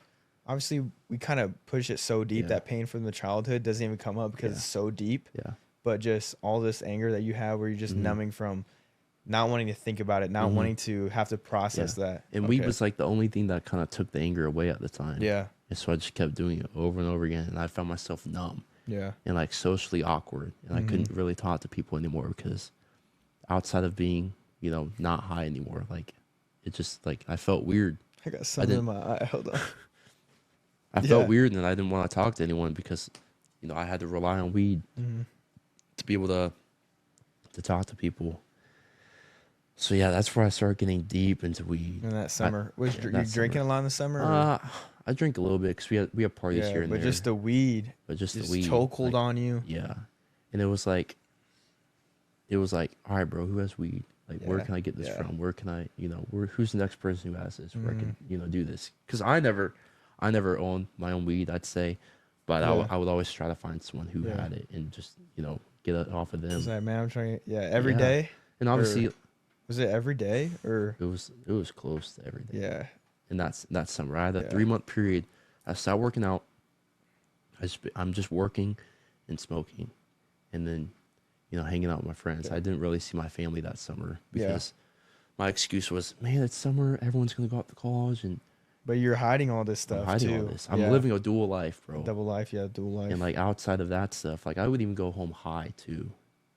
obviously we kind of push it so deep that pain from the childhood doesn't even come up because it's so deep. Yeah. But just all this anger that you have where you're just numbing from not wanting to think about it, not wanting to have to process that. And weed was like the only thing that kind of took the anger away at the time. Yeah. And so I just kept doing it over and over again. And I found myself numb. Yeah. And like socially awkward. And I couldn't really talk to people anymore because outside of being, not high anymore, like it just like I felt weird. I got something in my eye. Hold on. I felt weird, and I didn't want to talk to anyone because, I had to rely on weed to be able to talk to people. So yeah, that's where I started getting deep into weed. In that summer, you drinking a lot in the summer? I drink a little bit because we have parties here and there. But just the weed. But just the weed. Chokehold on you. Yeah, and it was like, all right, bro, who has weed? Like, where can I get this from? Where can I, who's the next person who has this? Where I can, do this? Because I never owned my own weed, I'd say, but I would always try to find someone who had it and just, get it off of them. Is that, man, I'm trying, every day? And obviously, was it every day or? It was close to every day. Yeah. And that summer, I had a 3-month period. I stopped working out. I'm just working and smoking, and then, hanging out with my friends. I didn't really see my family that summer because my excuse was, man, it's summer. Everyone's going to go out to college. But you're hiding all this stuff, I'm living a dual life, bro. Double life, dual life. And, like, outside of that stuff, like, I would even go home high, too.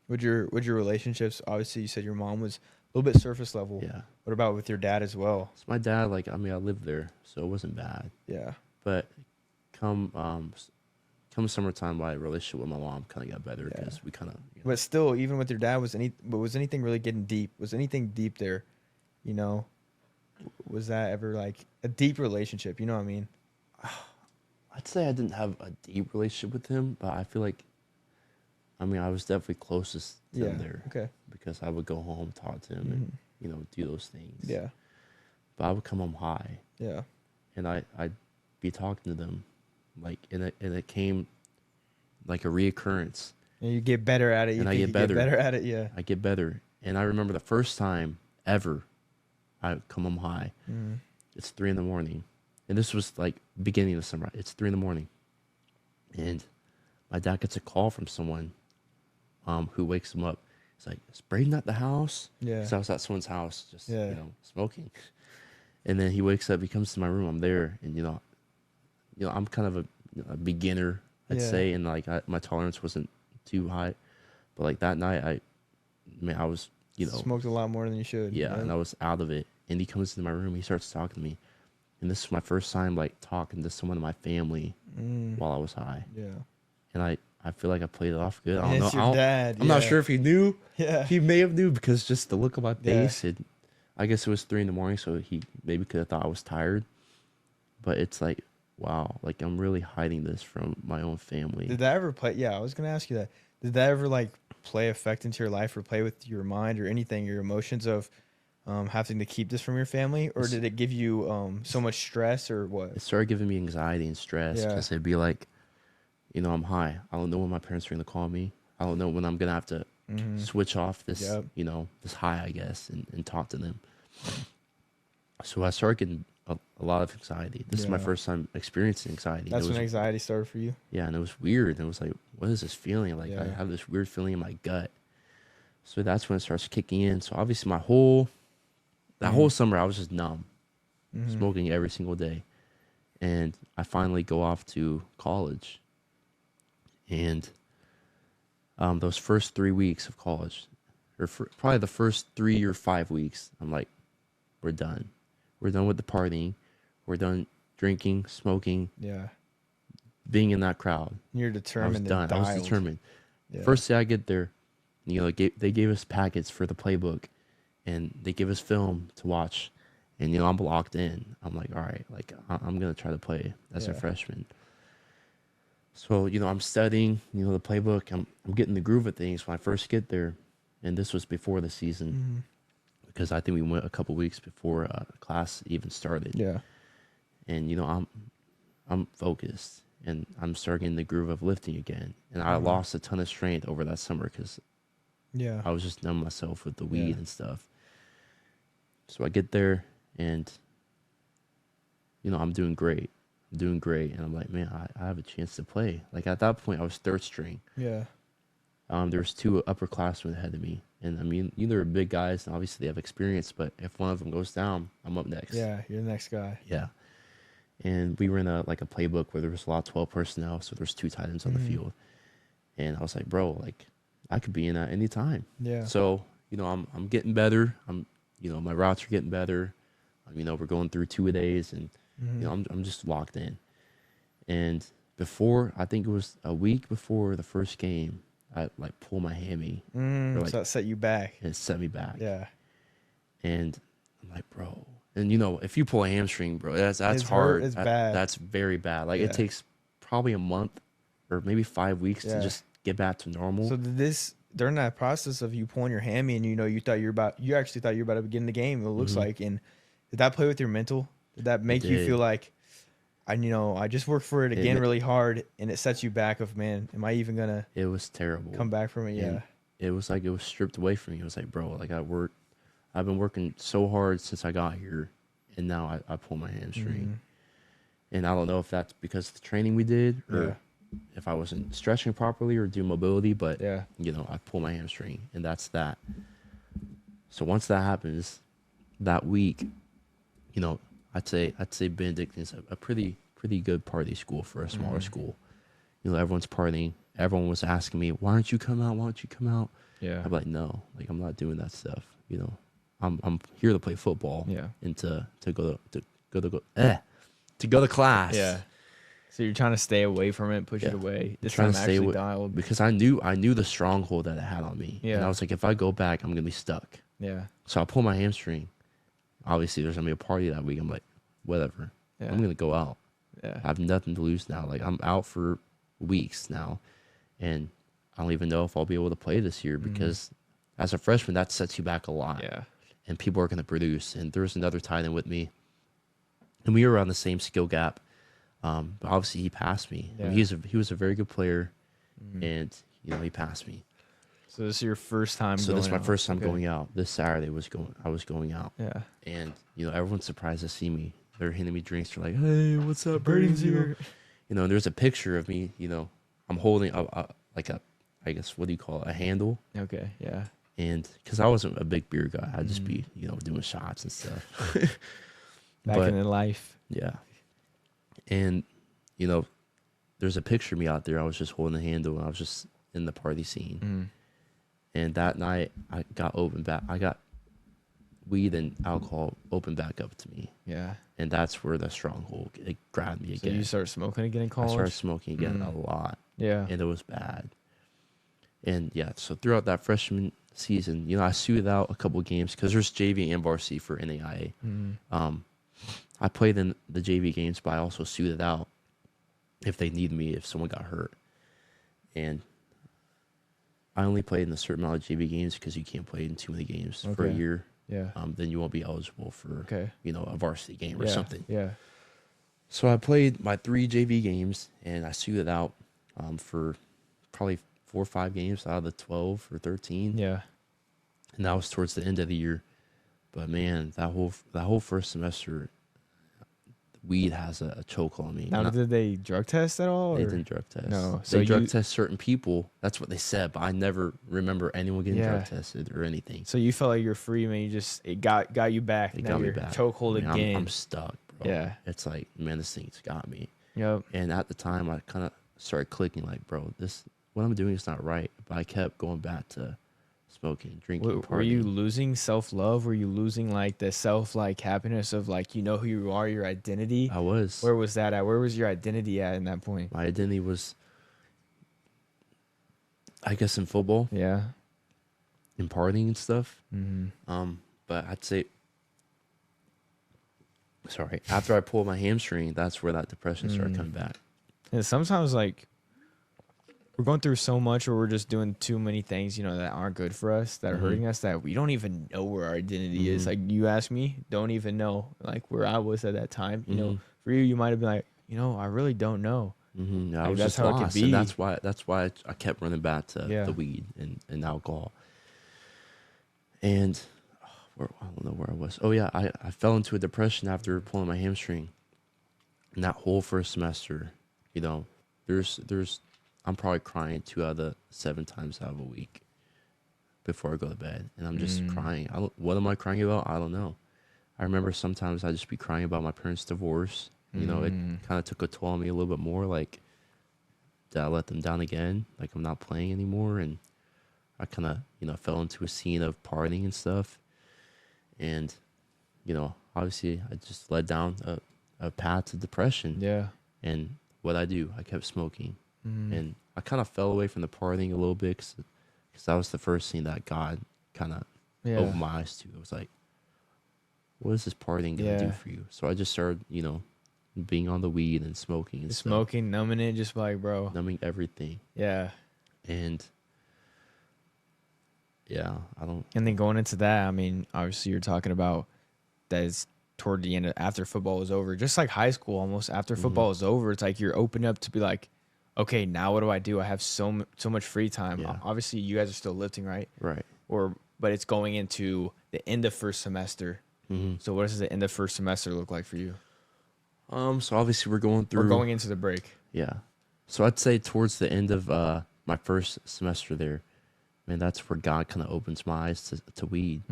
Would your relationships, obviously, you said your mom was a little bit surface level. Yeah. What about with your dad as well? So my dad, like, I lived there, so it wasn't bad. Yeah. But come summertime, my relationship with my mom kind of got better because we kind of. But still, even with your dad, was anything really getting deep? Was anything deep there? Was that ever like a deep relationship? You know what I mean? I'd say I didn't have a deep relationship with him, but I feel like, I was definitely closest to him there. Okay. Because I would go home, talk to him, and do those things. Yeah. But I would come home high. Yeah. And I'd be talking to them, like, and it came like a reoccurrence. And you get better at it. And I get better. Get better at it, yeah. I get better. And I remember the first time ever I come home high. It's 3 a.m. And this was like beginning of the summer. It's 3 a.m. And my dad gets a call from someone who wakes him up. He's like, is Braden at the house? Yeah. So I was at someone's house just, Yeah. smoking. And then he wakes up, he comes to my room, I'm there, and I'm kind of a beginner, I'd say, and like my tolerance wasn't too high. But like that night I was, smoked a lot more than you should. yeah, and I was out of it. And he comes into my room, he starts talking to me. And this is my first time like talking to someone in my family while I was high. Yeah. And I feel like I played it off good. I don't It's know. your dad. I'm not sure if he knew. Yeah. He may have knew because just the look on my face. I guess it was 3 a.m, so he maybe could have thought I was tired. But it's like, wow, like I'm really hiding this from my own family. Did that ever play? Yeah, I was gonna ask you that. Did that ever like play effect into your life or play with your mind or anything, your emotions of having to keep this from your family, or did it give you so much stress or what? It started giving me anxiety and stress because it'd be like, I'm high. I don't know when my parents are gonna call me. I don't know when I'm gonna have to switch off this, this high, I guess, and talk to them. So I started getting a lot of anxiety. This is my first time experiencing anxiety. That's when anxiety started for you? Yeah, and it was weird. It was like, what is this feeling? Like I have this weird feeling in my gut. So that's when it starts kicking in. So obviously that whole summer I was just numb, smoking every single day. And I finally go off to college. And those first 3 weeks of college, or probably the first 3 or 5 weeks, I'm like, we're done. We're done with the partying. We're done drinking, smoking, being in that crowd. You're determined. I was determined. Yeah. First day I get there, they gave us packets for the playbook, and they give us film to watch. And, I'm locked in. I'm like, all right, like I'm going to try to play as a freshman. So, I'm studying, the playbook. I'm getting the groove of things when I first get there. And this was before the season because I think we went a couple weeks before class even started. Yeah. And, I'm focused and I'm starting in the groove of lifting again. And I lost a ton of strength over that summer because I was just numb myself with the weed and stuff. So I get there and, I'm doing great. And I'm like, man, I have a chance to play. Like at that point, I was third string. Yeah. There's 2 upperclassmen ahead of me. And I mean, they're big guys and obviously they have experience, but if one of them goes down, I'm up next. Yeah, you're the next guy. Yeah. And we were in a playbook where there was a lot of 12 personnel, so there's 2 tight ends on the field. And I was like, bro, like I could be in that any time. Yeah. So, I'm getting better. My routes are getting better. We're going through 2-a-days and I'm just locked in. And I think it was a week before the first game, I like pulled my hammy. So that set you back. And it set me back. Yeah. And I'm like, bro. And if you pull a hamstring, bro, that's It's hard. It's bad. That's very bad. Like it takes probably a month or maybe 5 weeks to just get back to normal. So during that process of you pulling your hammy and you actually thought you were about to begin the game, it looks like, and did that play with your mental? Did that make you feel like I just worked for it again really hard and it sets you back of, man, am I even gonna it was terrible. Come back from it? Yeah. And it was like it was stripped away from me. It was like, bro, like I've been working so hard since I got here and now I pull my hamstring. And I don't know if that's because of the training we did or if I wasn't stretching properly or doing mobility, but I pull my hamstring and that's that. So once that happens, that week, I'd say Benedictine is a pretty good party school for a smaller school. Everyone's partying. Everyone was asking me, why don't you come out? Why don't you come out? Yeah. I'm like, no, like I'm not doing that stuff. I'm here to play football. Yeah. And to go to class. Yeah. So you're trying to stay away from it, push it away. This trying time to stay actually away dialed. because I knew the stronghold that it had on me. Yeah. And I was like, if I go back, I'm gonna be stuck. Yeah. So I pull my hamstring. Obviously, there's gonna be a party that week. I'm like, whatever. Yeah. I'm gonna go out. Yeah. I have nothing to lose now. Like I'm out for weeks now, and I don't even know if I'll be able to play this year because as a freshman, that sets you back a lot. Yeah. And people are gonna produce. And there was another tight end with me, and we were on the same skill gap. But obviously he passed me. Yeah. I mean, he was a very good player, and he passed me. So this is your first time. So this is my first time going out. This Saturday I was going out. Yeah. And everyone's surprised to see me they're handing me drinks. They're like, "Hey, what's up, Braden's here?" You know, and there's a picture of me. You know, I'm holding like a, I guess, what do you call it, a handle. Okay, yeah. And because I wasn't a big beer guy, I'd just be, you know, doing shots and stuff. Back in the life. Yeah. And, you know, there's a picture of me out there. I was just holding the handle and I was just in the party scene. And that night I got weed and alcohol opened back up to me. Yeah. And that's where the stronghold, it grabbed me So again. you started smoking again in college? I started smoking again a lot. Yeah. And it was bad. And yeah, so throughout that freshman season, you know, I suited out a couple of games because there's JV and varsity for NAIA. I played in the JV games, but I also suited out if they need me, if someone got hurt. And I only played in a certain amount of JV games because you can't play in too many games for a year. Yeah. Then you won't be eligible for, you know, a varsity game or yeah. something. Yeah. So I played my 3 JV games and I suited out for probably 4 or 5 games out of the 12 or 13. Yeah. And that was towards the end of the year. But man, that whole first semester, weed has a choke on me. Now, did they drug test at all? They or? didn't drug test. No. So they drug test certain people. That's what they said, but I never remember anyone getting drug tested or anything. So you felt like you're free, man. It got you back. It now got me you're back. chokehold again. I'm stuck, bro. Yeah. It's like, man, this thing's got me. Yep. And at the time, I kind of started clicking, like, bro, what I'm doing is not right. But I kept going back to smoking, drinking, partying. Were you losing self-love? Were you losing like the happiness of like, you know who you are, your identity? I was. Where was that at? Where was your identity at in that point? My identity was, I guess, in football. Yeah. In partying and stuff. Mm-hmm. But I'd say, after I pulled my hamstring, that's where that depression started coming back. And sometimes like we're going through so much, or we're just doing too many things, you know, that aren't good for us, that are hurting us, that we don't even know where our identity is. Like you ask me, don't even know like where I was at that time. You know, for you might have been like, you know, I really don't know. I was that's just how lost, it could be. and that's why I kept running back to the weed and alcohol. And I don't know where I was. Oh yeah, I fell into a depression after pulling my hamstring. And that whole first semester, you know, I'm probably crying 2 out of the 7 times out of a week before I go to bed, and I'm just crying. What am I crying about? I don't know. I remember sometimes I'd just be crying about my parents' divorce. You know, it kind of took a toll on me a little bit more. Like, did I let them down again? Like, I'm not playing anymore, and I kind of, you know, fell into a scene of partying and stuff. And, you know, obviously I just led down a path to depression. Yeah. And what I do, I kept smoking. And I kind of fell away from the partying a little bit because that was the first thing that God kind of opened my eyes to. It was like, what is this partying going to do for you? So I just started, you know, being on the weed and smoking and smoking, numbing it, just like, bro. Numbing everything. Yeah. And yeah, And then going into that, I mean, obviously you're talking about that is toward the end after football was over, just like high school almost. After football is over, it's like you're open up to be like, okay, now what do? I have so much free time. Yeah. Obviously, you guys are still lifting, right? Right. But it's going into the end of first semester. So what does the end of first semester look like for you? So obviously we're going into the break. Yeah. So I'd say towards the end of my first semester there, man, that's where God kind of opens my eyes to weed.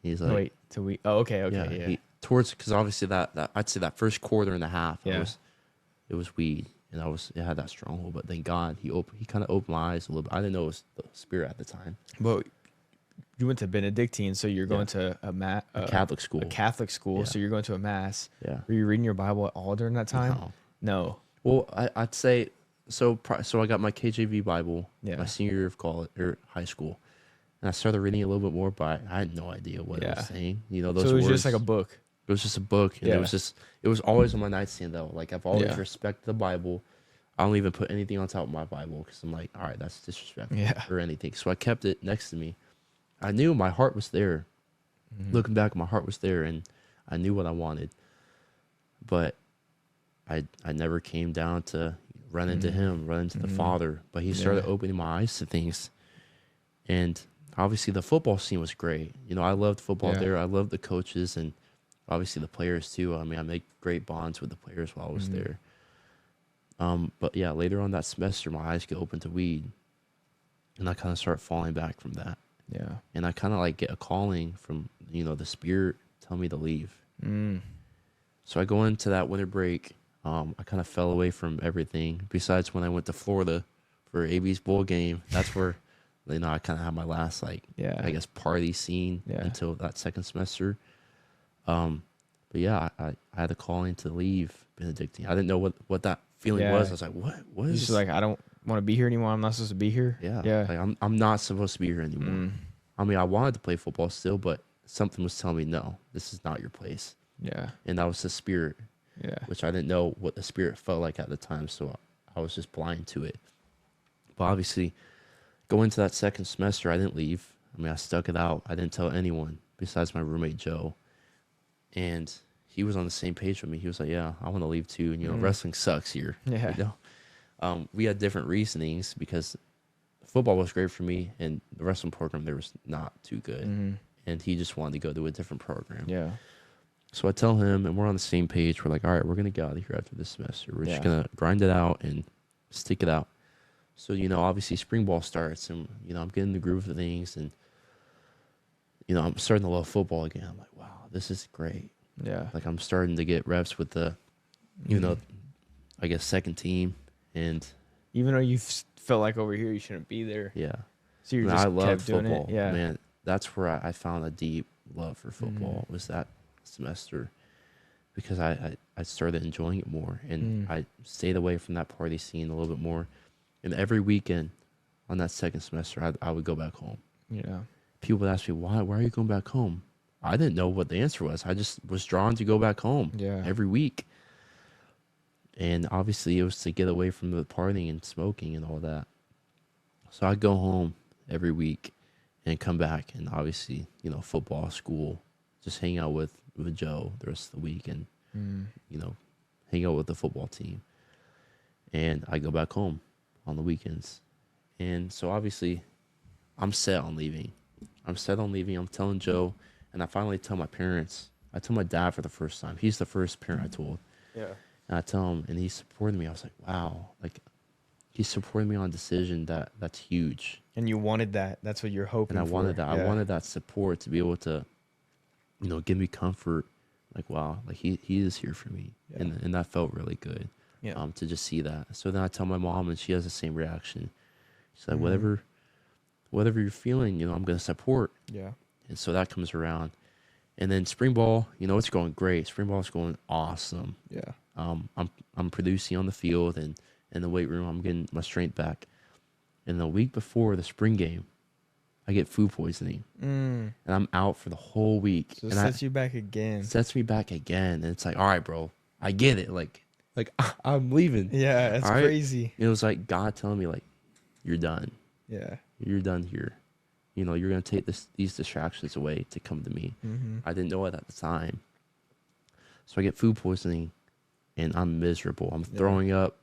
He's like, to weed. Oh, okay. Yeah. Because obviously that I'd say that first quarter and a half, it was weed. And it had that stronghold, but then God, he kind of opened my eyes a little bit. I didn't know it was the Spirit at the time. But you went to Benedictine, so you're going to a Catholic school. A Catholic school, so you're going to a mass. Yeah. Were you reading your Bible at all during that time? No. Well, I'd say so. So I got my KJV Bible my senior year of college or high school, and I started reading a little bit more, but I had no idea what it was saying. You know, those so it was words, just like a book. It was just a book, and it was always on my nightstand though. Like I've always respected the Bible. I don't even put anything on top of my Bible because I'm like, all right, that's disrespectful or anything. So I kept it next to me. I knew my heart was there. Looking back, my heart was there, and I knew what I wanted. But I never came down to run into him, run into the Father. But he started opening my eyes to things. And obviously the football scene was great. You know, I loved football there. I loved the coaches, and Obviously, the players too. I mean, I make great bonds with the players while I was there. But yeah, later on that semester, my eyes get open to weed, and I kind of start falling back from that. Yeah. And I kind of like get a calling from, the spirit tell me to leave. So I go into that winter break. I kind of fell away from everything besides when I went to Florida for AB's bowl game. That's where, I kind of had my last, I guess, party scene until that second semester. But yeah, I had a calling to leave Benedictine. I didn't know what that feeling was. I was like, what is this? Like, I don't want to be here anymore. I'm not supposed to be here. Yeah. Yeah. Like, I'm not supposed to be here anymore. I mean, I wanted to play football still, but something was telling me, no, this is not your place. Yeah. And that was the spirit. Yeah. Which I didn't know what the spirit felt like at the time, so I was just blind to it. But obviously, going into that second semester, I didn't leave. I mean, I stuck it out. I didn't tell anyone besides my roommate, Joe. And he was on the same page with me. He was like, yeah, I want to leave too. And, wrestling sucks here. Yeah. We had different reasonings because football was great for me, and the wrestling program there was not too good. And he just wanted to go to a different program. Yeah. So I tell him, and we're on the same page. We're like, all right, we're going to get out of here after this semester. We're just going to grind it out and stick it out. So, obviously spring ball starts, and, I'm getting the groove of things, and, I'm starting to love football again. I'm like, wow, this is great. Yeah. Like, I'm starting to get reps with the, I guess, second team. And even though you felt like over here you shouldn't be there. Yeah. So you I just love kept doing football. it. Yeah. Man, that's where I found a deep love for football was that semester, because I started enjoying it more, and I stayed away from that party scene a little bit more. And every weekend on that second semester, I would go back home. Yeah. People would ask me, why are you going back home? I didn't know what the answer was. I just was drawn to go back home every week. And obviously it was to get away from the partying and smoking and all that. So I'd go home every week and come back, and obviously, football, school, just hang out with Joe the rest of the week, and, hang out with the football team. And I go back home on the weekends. And so obviously I'm set on leaving. I'm telling Joe, and I finally tell my parents. I told my dad for the first time. He's the first parent I told. Yeah. And I tell him, and he supported me. I was like, wow, like he supported me on a decision that's huge. And you wanted that. That's what you're hoping and I for. wanted that. Yeah. I wanted that support to be able to, give me comfort. Like, wow, like he is here for me. Yeah. And that felt really good. Yeah. To just see that. So then I tell my mom, and she has the same reaction. She's like, whatever you're feeling, I'm going to support. Yeah. And so that comes around. And then spring ball, it's going great. Spring ball is going awesome. Yeah. I'm producing on the field and in the weight room. I'm getting my strength back. And the week before the spring game, I get food poisoning, and I'm out for the whole week. So it and sets you back again. Sets me back again, and it's like, all right, bro, I get it. Like I'm leaving. Yeah, that's All right? crazy. It was like God telling me, like, you're done. Yeah. You're done here. You're gonna take these distractions away to come to me. I didn't know it at the time. So I get food poisoning, and I'm miserable. I'm throwing up.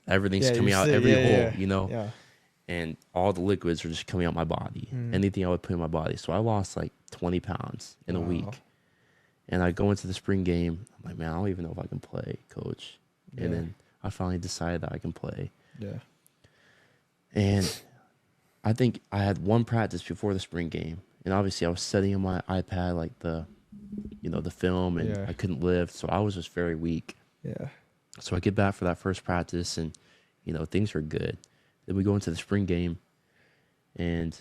Everything's coming out every hole. Yeah. And all the liquids are just coming out my body. Anything I would put in my body. So I lost like 20 pounds in a week. And I go into the spring game. I'm like, man, I don't even know if I can play, coach. And then I finally decided that I can play. Yeah. And I think I had one practice before the spring game. And obviously I was studying on my iPad, like the film, and I couldn't lift. So I was just very weak. Yeah. So I get back for that first practice, and, things are good. Then we go into the spring game, and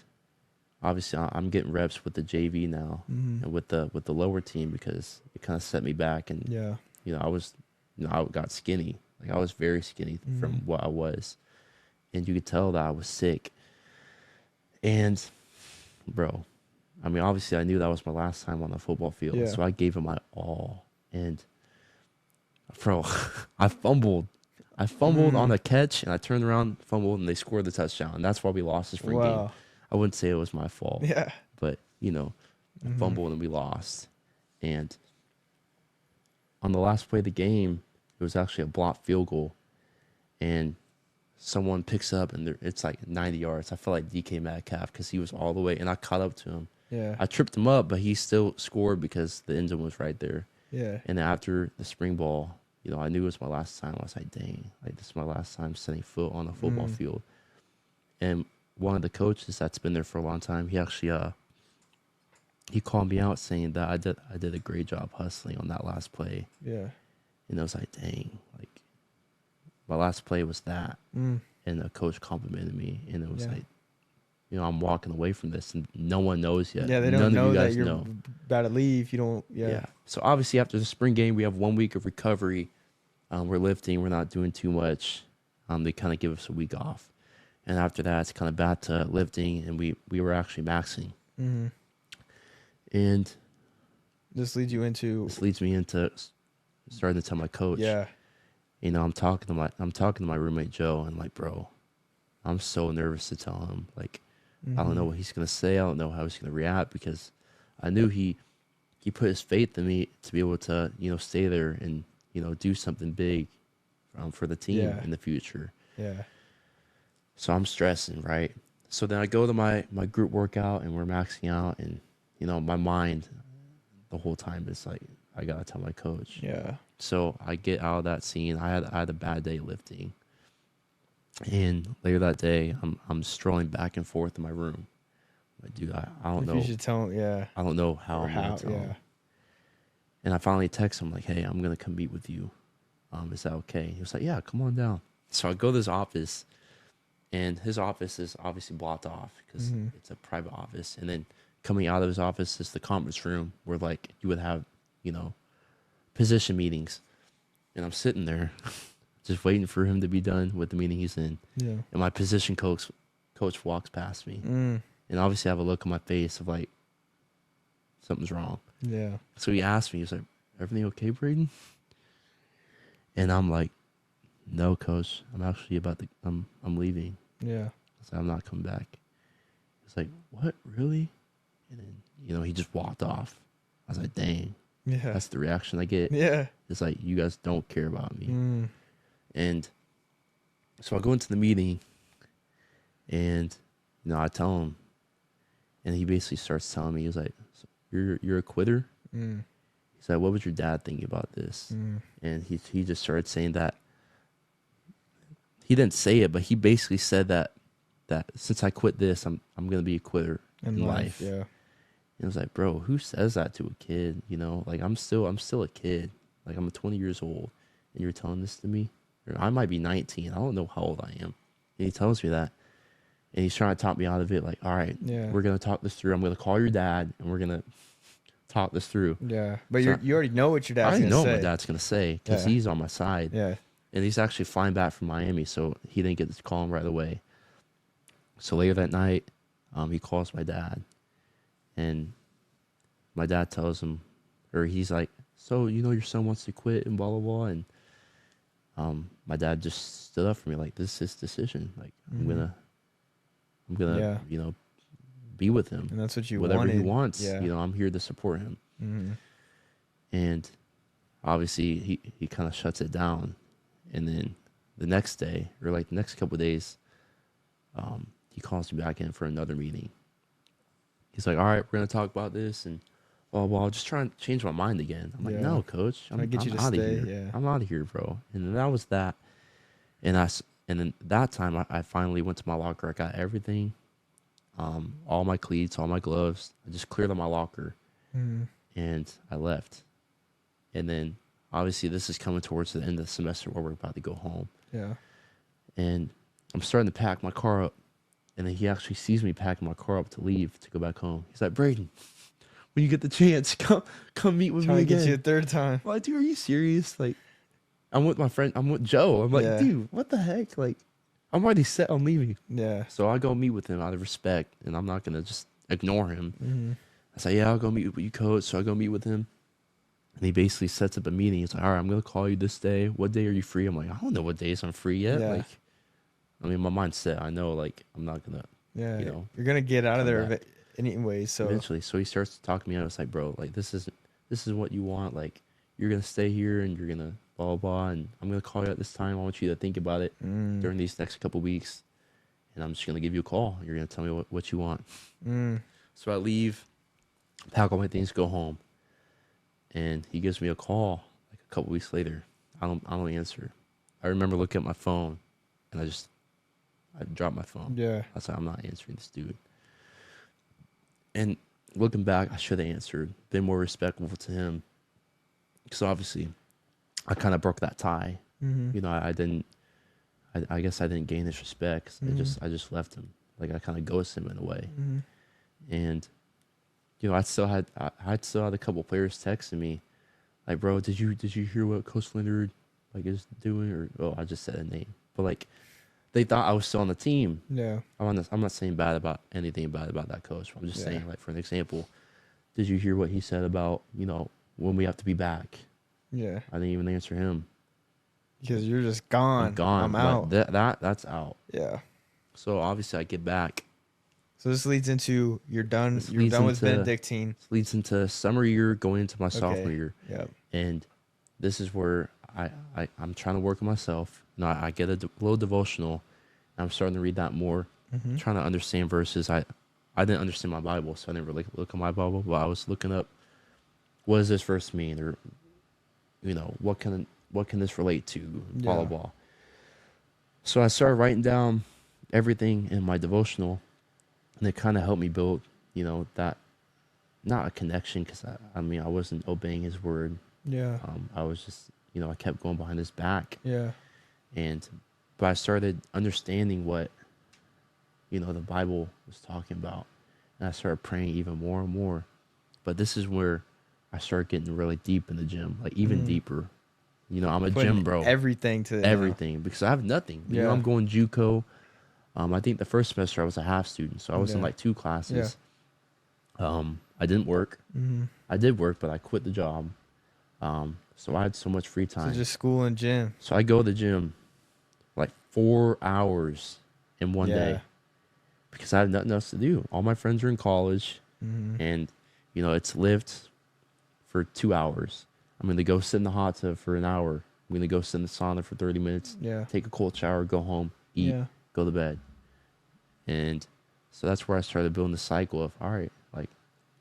obviously I'm getting reps with the JV now and with the lower team, because it kind of set me back. And, I got skinny. Like, I was very skinny from what I was. And you could tell that I was sick. And, bro, I mean, obviously I knew that was my last time on the football field. Yeah. So I gave it my all. And, bro, I fumbled. On a catch, and I turned around, fumbled, and they scored the touchdown. That's why we lost the spring game. I wouldn't say it was my fault. Yeah. But, I fumbled and we lost. And on the last play of the game, it was actually a blocked field goal. And someone picks up, and it's like 90 yards. I felt like DK Metcalf, because he was all the way, and I caught up to him. Yeah. I tripped him up, but he still scored because the end zone was right there. Yeah. And after the spring ball, you know, I knew it was my last time. I was like, dang, like this is my last time setting foot on a football field. And one of the coaches that's been there for a long time, he actually he called me out saying that I did a great job hustling on that last play. Yeah. And I was like, dang, like my last play was that. And the coach complimented me, and it was like, you know, I'm walking away from this, and no one knows yet. Yeah, they don't None know of you that guys you're know. about to leave. You don't. Yeah. So obviously, after the spring game, we have 1 week of recovery. We're lifting. We're not doing too much. They kind of give us a week off, and after that, it's kind of back to lifting, and we were actually maxing. And This leads you into. this leads me into starting to tell my coach. Yeah. You know, I'm talking to my roommate Joe, and like, bro, I'm so nervous to tell him. Like, I don't know what he's gonna say. I don't know how he's gonna react, because I knew he put his faith in me to be able to, you know, stay there and, you know, do something big for the team in the future. Yeah. So I'm stressing, right? So then I go to my group workout, and we're maxing out, and, you know, my mind the whole time is like, I gotta tell my coach. Yeah. So I get out of that scene. I had a bad day lifting, and later that day, I'm strolling back and forth in my room. Like, dude, I don't If know. you should tell him. Yeah. I don't know how Or I'm gonna how. tell Yeah. him. And I finally text him like, "Hey, I'm gonna come meet with you. Is that okay?" He was like, "Yeah, come on down." So I go to his office, and his office is obviously blocked off because it's a private office. And then coming out of his office is the conference room where, like, you would have, you know, position meetings. And I'm sitting there, just waiting for him to be done with the meeting he's in. Yeah. And my position coach walks past me, and obviously I have a look on my face of like, something's wrong. Yeah. So he asked me, he was like, "Everything okay, Braden?" And I'm like, "No, coach. I'm actually I'm leaving. Yeah. So I'm not coming back." He's like, "What, really?" And then, you know, he just walked off. I was like, dang, Yeah. that's the reaction I get. Yeah. It's like, you guys don't care about me. And so I go into the meeting, and, you know, I tell him, and he basically starts telling me, he's like, "So you're a quitter?" He's like, "What was your dad thinking about this?" And he just started saying that. He didn't say it, but he basically said that since I quit this, I'm gonna be a quitter in life. Yeah. And I was like, bro, who says that to a kid? You know, like, I'm still a kid. Like, I'm 20 years old, and you're telling this to me? Or I might be 19. I don't know how old I am. And he tells me that, and he's trying to talk me out of it. Like, all right, we're gonna talk this through. I'm gonna call your dad, and we're gonna talk this through. Yeah. But So you already know what your dad's I gonna know say. what my dad's gonna say, because he's on my side. Yeah. And he's actually flying back from Miami, so he didn't get to call him right away. So later that night, he calls my dad, and my dad tells him, or he's like, "So, you know, your son wants to quit and blah, blah, blah." And my dad just stood up for me, like, this is his decision. Like, I'm gonna, you know, be with him. And that's what you whatever he wanted. wants. Yeah. You know, I'm here to support him. And obviously he kind of shuts it down. And then the next day, or like the next couple of days, he calls me back in for another meeting. He's like, "All right, we're gonna talk about this," and well, just trying to change my mind again. I'm like, "No, coach, I'm Trying to get you to out of stay, here. yeah. I'm out of here, bro." And then that was that. And then that time I finally went to my locker. I got everything, all my cleats, all my gloves. I just cleared out my locker, and I left. And then obviously this is coming towards the end of the semester where we're about to go home. Yeah. And I'm starting to pack my car up. And then he actually sees me packing my car up to leave to go back home. He's like, "Braden, when you get the chance, come meet with Trying me to again." get you a third time. I'm like, "Dude, are you serious?" Like, I'm with my friend. I'm with Joe. I'm like, "Dude, what the heck?" Like, I'm already set on leaving. Yeah. So I go meet with him out of respect, and I'm not going to just ignore him. I say, "Yeah, I'll go meet with you, coach." So I go meet with him. And he basically sets up a meeting. He's like, "All right, I'm going to call you this day. What day are you free?" I'm like, "I don't know what days I'm free yet." Yeah. Like, I mean, my mind's set. I know, like, I'm not going to, Yeah. you know, You're gonna get out of come there back. anyway. So Eventually. So he starts to talk to me. I was like, "Bro, like, this is what you want. Like, you're going to stay here, and you're going to blah, blah, blah. And I'm going to call you at this time. I want you to think about it during these next couple weeks. And I'm just going to give you a call. You're going to tell me what you want." So I leave. pack all my things, go home. And he gives me a call like a couple weeks later. I don't answer. I remember looking at my phone, and I dropped my phone. Yeah. I said, I'm not answering this dude. And looking back, I should have answered, been more respectful to him. Because obviously, I kind of broke that tie. You know, I didn't. I guess I didn't gain his respect. I just left him. Like I kind of ghosted him in a way. And you know, I still had a couple players texting me, like, bro, did you hear what Coach Leonard like is doing? Or I just said a name, but like they thought I was still on the team. Yeah. I'm not saying anything bad about that coach. I'm just saying, like, for an example, did you hear what he said about, you know, when we have to be back? Yeah. I didn't even answer him. Because you're just gone. I'm gone. I'm out. That's out. Yeah. So obviously I get back. So this leads into you're done. This You're leads done with into- Benedictine. This leads into summer year, going into my sophomore year. Yep. And this is where I'm trying to work on myself. You know, I get a little devotional. And I'm starting to read that more. Trying to understand verses. I didn't understand my Bible, so I didn't really look at my Bible. But I was looking up, what does this verse mean? Or, you know, what can this relate to? Blah, blah, blah. So I started writing down everything in my devotional. And it kind of helped me build, you know, that, not a connection, because I mean, I wasn't obeying his word. Yeah. I was just, you know, I kept going behind his back. Yeah. But I started understanding what, you know, the Bible was talking about. And I started praying even more and more. But this is where I started getting really deep in the gym, like even deeper. You know, I'm a Putting gym bro. Everything to Everything, because I have nothing. You know, I'm going JUCO. I think the first semester I was a half student, so I was in like 2 classes. I didn't work. I did work, but I quit the job. So I had so much free time. So just school and gym. So I go to the gym like 4 hours in one day because I have nothing else to do. All my friends are in college, and you know, it's lift for 2 hours. I'm gonna go sit in the hot tub for an hour. I'm gonna go sit in the sauna for 30 minutes. Take a cold shower, go home, eat, go to bed. And so that's where I started building the cycle of, all right, like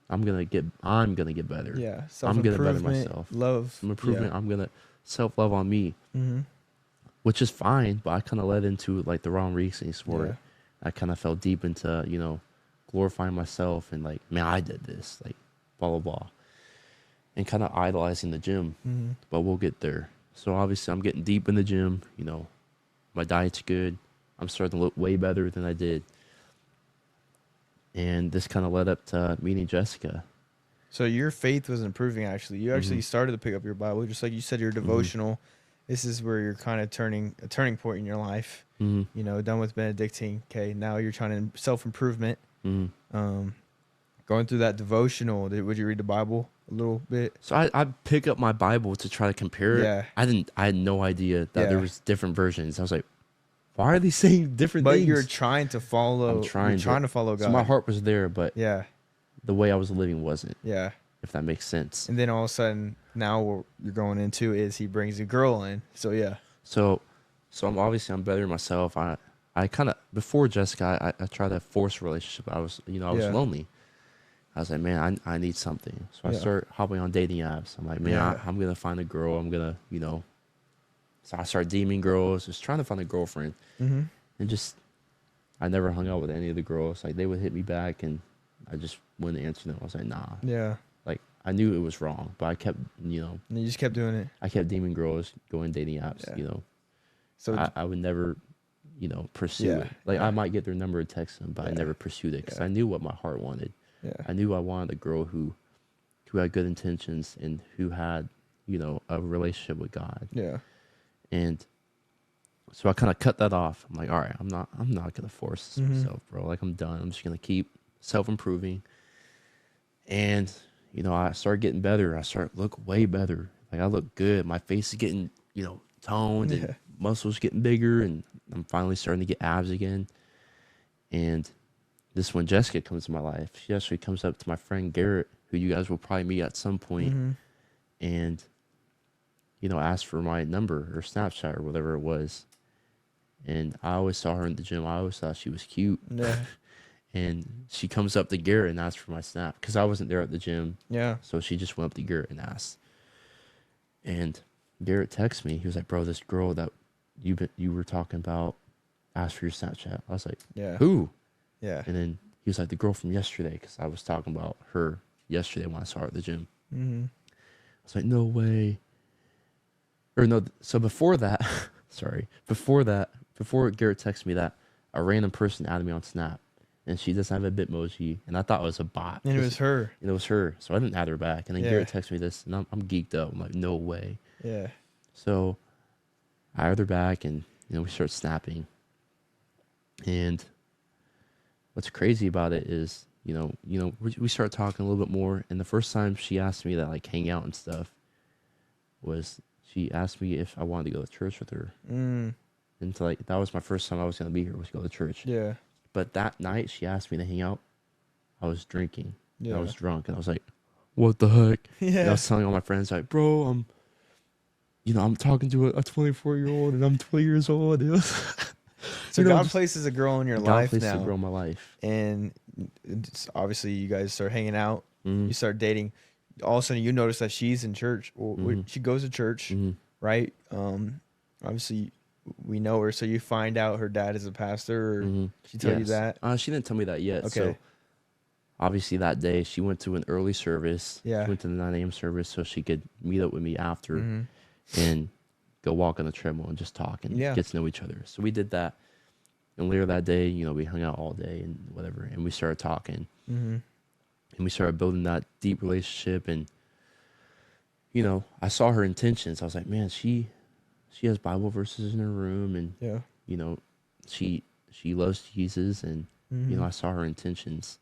I'm gonna get better. Yeah. I'm gonna better Self-improvement, myself. Love. Some improvement. I'm gonna self-love on me, which is fine. But I kind of led into like the wrong reasons for it. I kind of fell deep into, you know, glorifying myself and like, man, I did this, like blah blah blah, and kind of idolizing the gym. But we'll get there. So obviously, I'm getting deep in the gym. You know, my diet's good. I'm starting to look way better than I did. And this kind of led up to meeting Jessica. So your faith was improving, actually. You actually started to pick up your Bible, just like you said, your devotional. This is where you're kind of a turning point in your life. You know, done with Benedictine. Okay, now you're trying to self-improvement. Going through that devotional, would you read the Bible a little bit? So I pick up my Bible to try to compare it. I had no idea that there was different versions. I was like, why are they saying different things? But you're trying to follow. You're trying to follow God. So my heart was there, but the way I was living wasn't. Yeah. If that makes sense. And then all of a sudden, now what you're going into is he brings a girl in. So yeah. So I'm bettering myself. I kind of, before Jessica, I tried to force a relationship. I was lonely. I was like, man, I need something. So I start hopping on dating apps. I'm like, man, I'm gonna find a girl. I'm gonna, you know. So I started DMing girls, just trying to find a girlfriend. And just, I never hung out with any of the girls. Like, they would hit me back, and I just wouldn't answer them. I was like, nah. Yeah. Like, I knew it was wrong, but I kept, you know. And you just kept doing it. I kept DMing girls, going dating apps, you know. So I would never, you know, pursue it. Like, I might get their number and text them, but I never pursued it because I knew what my heart wanted. I knew I wanted a girl who had good intentions and who had, you know, a relationship with God. Yeah. And so I kind of cut that off. I'm like, all right, I'm not gonna force this myself, bro. Like, I'm done. I'm just gonna keep self-improving. And you know, I started getting better. I started look way better. Like, I look good. My face is getting, you know, toned and muscles getting bigger, and I'm finally starting to get abs again. And this is when Jessica comes to my life. She actually comes up to my friend Garrett, who you guys will probably meet at some point, and you know, asked for my number or Snapchat or whatever it was. And I always saw her in the gym. I always thought she was cute. Yeah. and she comes up to Garrett and asks for my snap because I wasn't there at the gym. Yeah. So she just went up to Garrett and asked. And Garrett texted me. He was like, "Bro, this girl that you were talking about asked for your Snapchat." I was like, Yeah. "Who?" Yeah. And then he was like, "The girl from yesterday," because I was talking about her yesterday when I saw her at the gym. Mm-hmm. I was like, "No way." Or no, so before that, before Garrett texted me that, a random person added me on Snap, and she doesn't have a Bitmoji, and I thought it was a bot. And it was her. And it was her, so I didn't add her back. And then Yeah. Garrett texted me this, and I'm geeked up. I'm like, no way. Yeah. So I added her back, and we start snapping. And what's crazy about it is, we start talking a little bit more. And the first time she asked me to like hang out and stuff was she asked me if I wanted to go to church with her. Mm. And so, like, that was my first time I was gonna be here, was go to church. Yeah. But that night she asked me to hang out. I was drinking. Yeah. I was drunk, and I was like, "What the heck?" Yeah. And I was telling all my friends, like, "Bro, I'm talking to a 24-year-old, and I'm 20 years old." It was, So God places a girl in your God life places now, a girl in my life. and it's obviously you guys start hanging out. Mhm. You start dating. All of a sudden, you notice that she's in church. Well, Mhm. she goes to church, Mhm. right? Obviously, we know her, so you find out her dad is a pastor. Or Mhm. she tell you Yes. that? She didn't tell me that yet. Okay. So obviously that day she went to an early service. Yeah. She went to the 9 a.m. service so she could meet up with me after Mhm. and go walk on the treadmill and just talk and Yeah. get to know each other. So we did that. And later that day, we hung out all day and whatever. And we started talking. Mhm. And we started building that deep relationship. And, I saw her intentions. I was like, man, she has Bible verses in her room. And, Yeah. she loves Jesus. And, Mhm. I saw her intentions.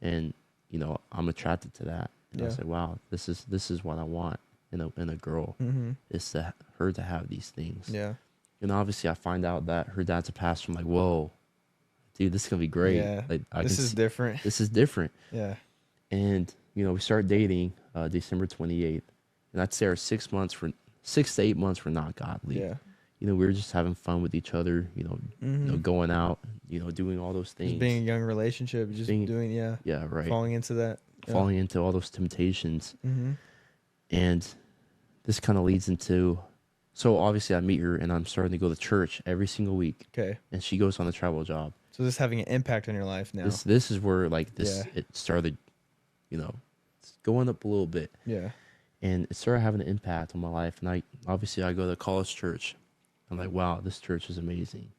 And, I'm attracted to that. And I was Yeah. like, wow, this is what I want in a girl. Mhm. Is her to have these things. Yeah. And obviously I find out that her dad's a pastor. I'm like, whoa, dude, this is going to be great. Yeah. Like, This is different. This is different. Yeah. And, we started dating December 28th. And I'd say our 6 to 8 months were not godly. Yeah. We were just having fun with each other, Mhm. going out, doing all those things. Just being in a young relationship, just doing, yeah. Yeah, right. Falling into that. Yeah. Falling into all those temptations. Mm-hmm. And this kind of leads into, so obviously I meet her and I'm starting to go to church every single week. Okay. And she goes on a travel job. So this is having an impact on your life now. This is where it started, going up a little bit. Yeah. And it started having an impact on my life. And I go to college church. I'm like, wow, this church is amazing.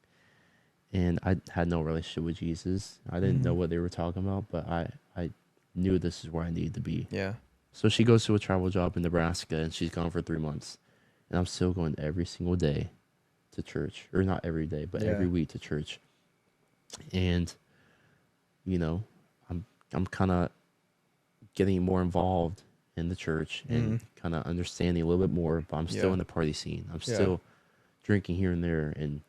And I had no relationship with Jesus. I didn't know what they were talking about, but I knew this is where I needed to be. Yeah. So she goes to a travel job in Nebraska, and she's gone for 3 months. And I'm still going every single day to church. Or not every day, but every week to church. And, I'm kind of getting more involved in the church and kind of understanding a little bit more, but I'm still in the party scene. I'm still drinking here and there and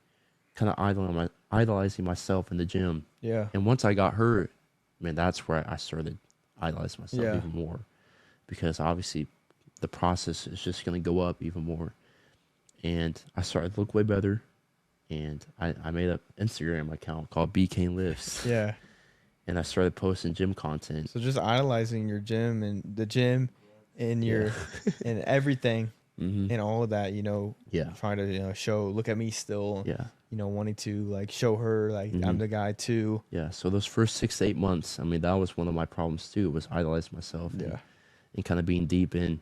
kind of idolizing myself in the gym. Yeah. And once I got hurt, man, that's where I started idolizing myself Yeah. even more, because obviously the process is just going to go up even more. And I started to look way better. And I made an Instagram account called Cain Lifts. Yeah. And I started posting gym content. So just idolizing your gym and the gym and your and everything and all of that, Yeah. trying to, show, look at me still, Yeah. wanting to like show her like I'm the guy too. Yeah. So those first 6 to 8 months, I mean, that was one of my problems too, was idolizing myself. And kind of being deep in,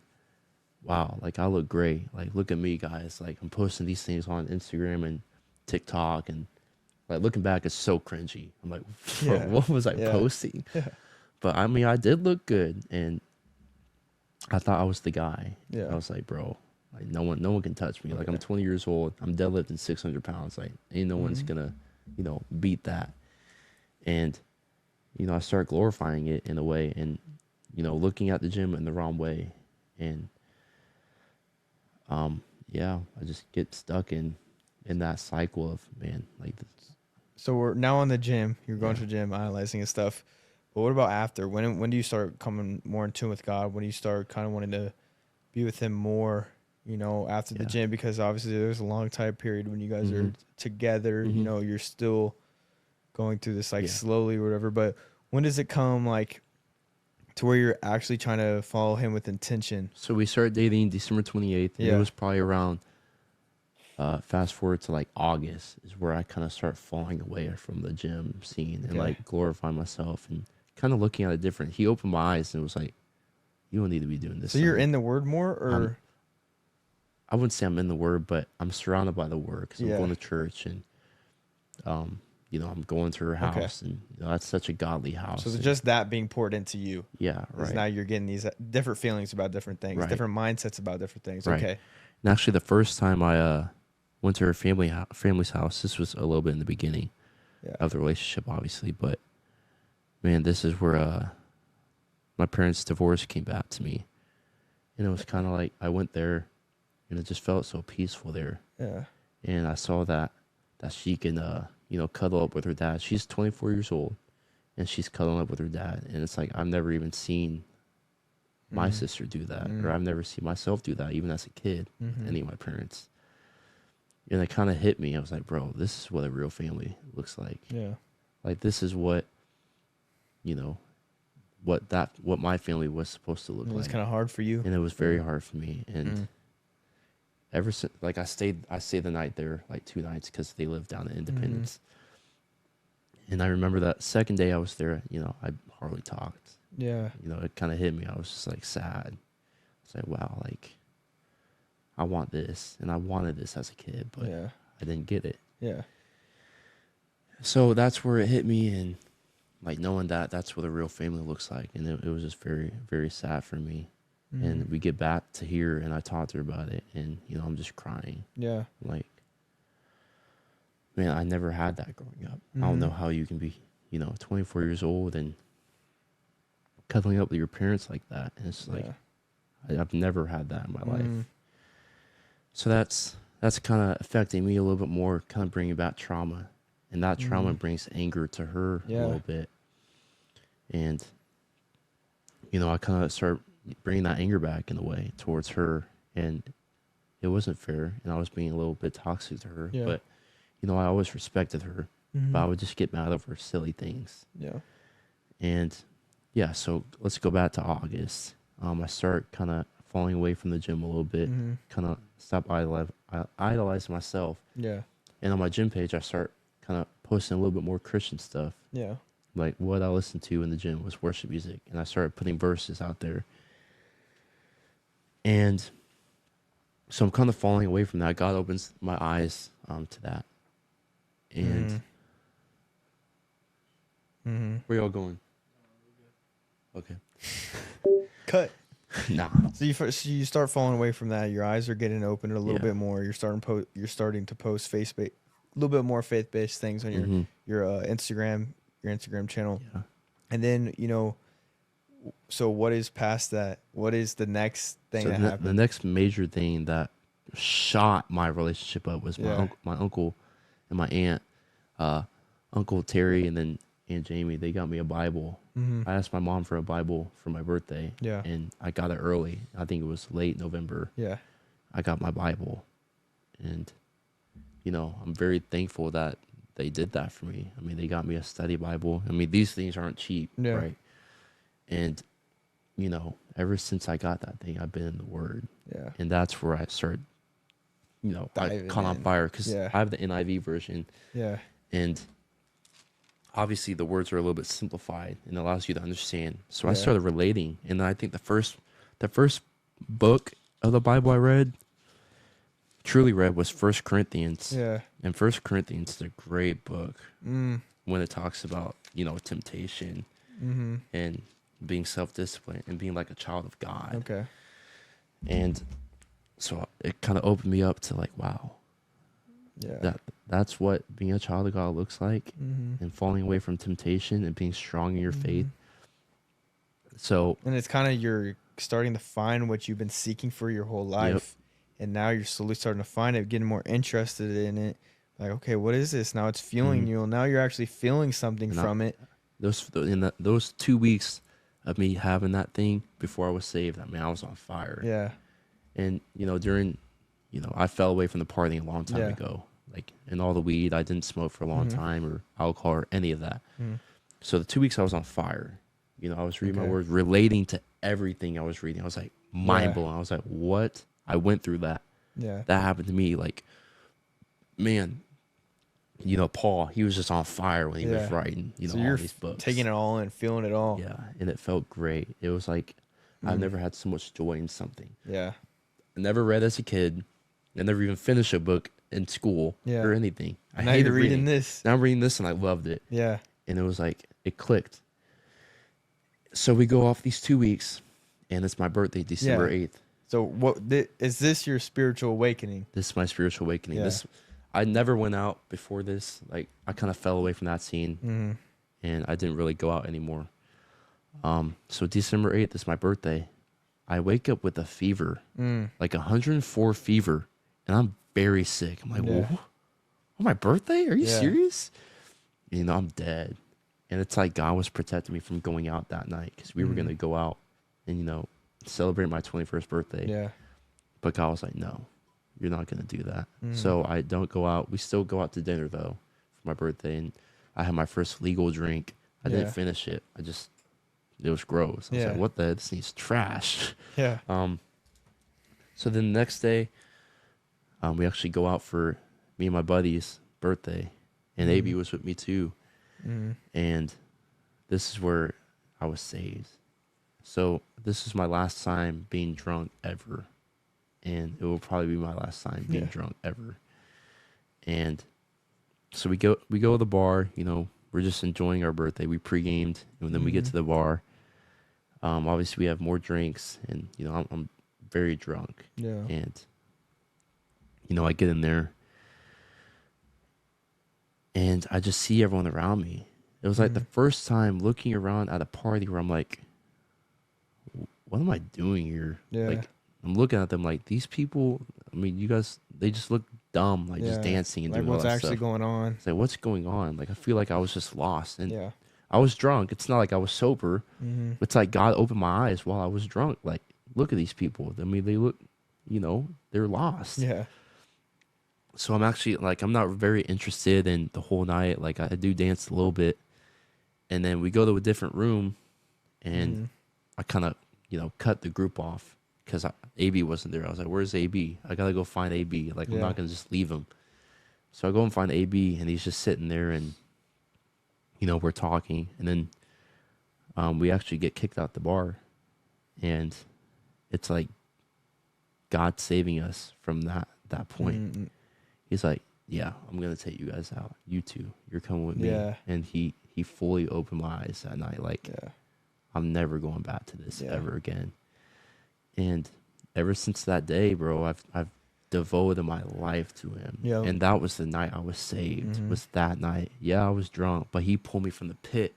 wow, like I look great. Like, look at me, guys. Like, I'm posting these things on Instagram and TikTok, and like looking back, it's so cringy. I'm like, what was I posting? Yeah. But I mean, I did look good, and I thought I was the guy. Yeah. I was like, bro, like no one can touch me. Like, I'm 20 years old. I'm deadlifting 600 pounds. Like, ain't no one's gonna, beat that. And I started glorifying it in a way, and looking at the gym in the wrong way, and I just get stuck in that cycle of, man, like this. So we're now on the gym. You're going to the gym, idolizing and stuff. But what about after? When do you start coming more in tune with God? When do you start kind of wanting to be with Him more? After the gym, because obviously there's a long time period when you guys are together. You're still going through this like Yeah. slowly or whatever. But when does it come like to where you're actually trying to follow him with intention? So we started dating December 28th. And Yeah. it was probably around, fast forward to like August is where I kind of start falling away from the gym scene and Okay. like glorifying myself and kind of looking at it different. He opened my eyes and was like, you don't need to be doing this. So you're son." in the word more, or I wouldn't say I'm in the word, but I'm surrounded by the word because I'm Yeah. going to church and, I'm going to her Okay. house and that's such a godly house. so and- just that being poured into you? yeah, Is right. now you're getting these different feelings about different things, Right. different mindsets about different things. Right. Okay. And actually, the first time I went to her family's house, this was a little bit in the beginning Yeah. of the relationship, obviously. But man, this is where my parents' divorce came back to me, and it was kind of like I went there, and it just felt so peaceful there. Yeah. And I saw that she can cuddle up with her dad. She's 24 years old, and she's cuddling up with her dad, and it's like I've never even seen my sister do that, or I've never seen myself do that, even as a kid, any of my parents. And it kind of hit me. I was like, bro, this is what a real family looks like. Yeah. Like, this is what, what my family was supposed to look It was like. kind of hard for you. And it was very hard for me. And ever since, like, I stayed the night there, like 2 nights, because they lived down in Independence. And I remember that second day I was there, I hardly talked. Yeah. It kind of hit me. I was just like sad. It's like, wow, like I want this, and I wanted this as a kid, but Yeah. I didn't get it. Yeah. So that's where it hit me, and like knowing that that's what a real family looks like, and it was just very, very sad for me. And we get back to here, and I talked to her about it, and I'm just crying. Yeah. Like, man, I never had that growing up. I don't know how you can be, 24 years old and cuddling up with your parents like that. And it's like, I've never had that in my life. So that's kind of affecting me a little bit more, kind of bringing back trauma. And that trauma brings anger to her a little bit. And, I kind of start bringing that anger back in a way towards her. And it wasn't fair. And I was being a little bit toxic to her. Yeah. But, I always respected her. But I would just get mad over silly things. Yeah. And yeah, so let's go back to August. I start kind of falling away from the gym a little bit, kind of stop idolizing myself. Yeah. And on my gym page, I start kind of posting a little bit more Christian stuff. Yeah. Like what I listened to in the gym was worship music. And I started putting verses out there. And so I'm kind of falling away from that. God opens my eyes to that. And where y'all going? Okay. Cut. Nah. So you start falling away from that. Your eyes are getting opened a little Yeah. bit more. You're starting to post a little bit more faith-based things on your Instagram channel. Yeah. And then, so what is past that? What is the next thing So that the happened? next major thing that shot my relationship up was Yeah. my uncle and my aunt, Uncle Terry and then Aunt Jamie. They got me a Bible. I asked my mom for a Bible for my birthday. Yeah. And I got it early. I think it was late November. Yeah. I got my Bible. And, I'm very thankful that they did that for me. I mean, they got me a study Bible. I mean, these things aren't cheap, Yeah. right? And, ever since I got that thing, I've been in the Word. Yeah. And that's where I started, I Diving caught on in. fire because Yeah. I have the NIV version. Yeah. And obviously the words are a little bit simplified and allows you to understand. So I Yeah. started relating. And then I think the first book of the Bible I truly read was 1 Corinthians. Yeah. And 1 Corinthians is a great book when it talks about, temptation and being self-disciplined and being like a child of God. Okay. And so it kind of opened me up to like, wow, Yeah. that's what being a child of God looks like, and falling away from temptation and being strong in your faith. So And it's kind of you're starting to find what you've been seeking for your whole life. And now you're slowly starting to find it, getting more interested in it. Like, okay, what is this? Now it's fueling you. And now you're actually feeling something And from it. those 2 weeks of me having that thing before I was saved, I mean, I was on fire. Yeah. And, during, I fell away from the partying a long time Yeah. ago. like in all the weed. I didn't smoke for a long time or alcohol or any of that. So the 2 weeks I was on fire. You know, I was reading my words, relating to everything I was reading. I was like mind blown. I was like, what? I went through that. Yeah. That happened to me. Like, man, you know, Paul, he was just on fire when he was writing, you know, so all you're these books. taking it all in, feeling it all. Yeah. And it felt great. It was like, I've never had so much joy in something. Yeah. I never read as a kid. I never even finished a book in school or anything. I now hated you're reading this. Now I'm reading this and I loved it. Yeah. And it was like, it clicked. So we go off these 2 weeks and it's my birthday, December 8th. So is this your spiritual awakening? This is my spiritual awakening. Yeah. I never went out before this. Like, I kind of fell away from that scene and I didn't really go out anymore. So December 8th is my birthday. I wake up with a fever, like 104 fever, and I'm very sick. I'm like, whoa, on my birthday? Are you serious? You know, I'm dead. And it's like God was protecting me from going out that night because we were going to go out and, you know, celebrate my 21st birthday. Yeah. But God was like, no, you're not going to do that. So I don't go out. We still go out to dinner, though, for my birthday. And I had my first legal drink. I didn't finish it. It was gross. I was like, what the? This needs trash. Yeah. So then the next day, we actually go out for me and my buddy's birthday. And AB was with me, too. And this is where I was saved. So this is my last time being drunk ever. And it will probably be my last time being drunk ever. And so we go to the bar, you know, we're just enjoying our birthday. We pre-gamed, and then we get to the bar. Obviously, we have more drinks, and, you know, I'm very drunk. Yeah. And, you know, I get in there, and I just see everyone around me. It was like the first time looking around at a party where I'm like, what am I doing here? Yeah. Like, I'm looking at them like, these people, I mean, you guys, they just look dumb, like just dancing and like doing all what's that actually stuff. going on. It's like, what's going on? Like, I feel like I was just lost. And Yeah. I was drunk. It's not like I was sober. It's like God opened my eyes while I was drunk. Like, look at these people. I mean, they look, you know, they're lost. Yeah. So I'm actually, like, I'm not very interested in the whole night. Like, I do dance a little bit. And then we go to a different room, and I kind of, you know, cut the group off because AB wasn't there. I was like, where's AB? I got to go find AB. Like, I'm not going to just leave him. So I go and find AB, and he's just sitting there, and, you know, we're talking. And then we actually get kicked out the bar. And it's like God saving us from that point. He's like, yeah, I'm going to take you guys out. You two, you're coming with me. Yeah. And he fully opened my eyes that night. Like, I'm never going back to this ever again. And ever since that day, bro, I've devoted my life to him. Yep. And that was the night I was saved. Was that night. Yeah, I was drunk, but he pulled me from the pit.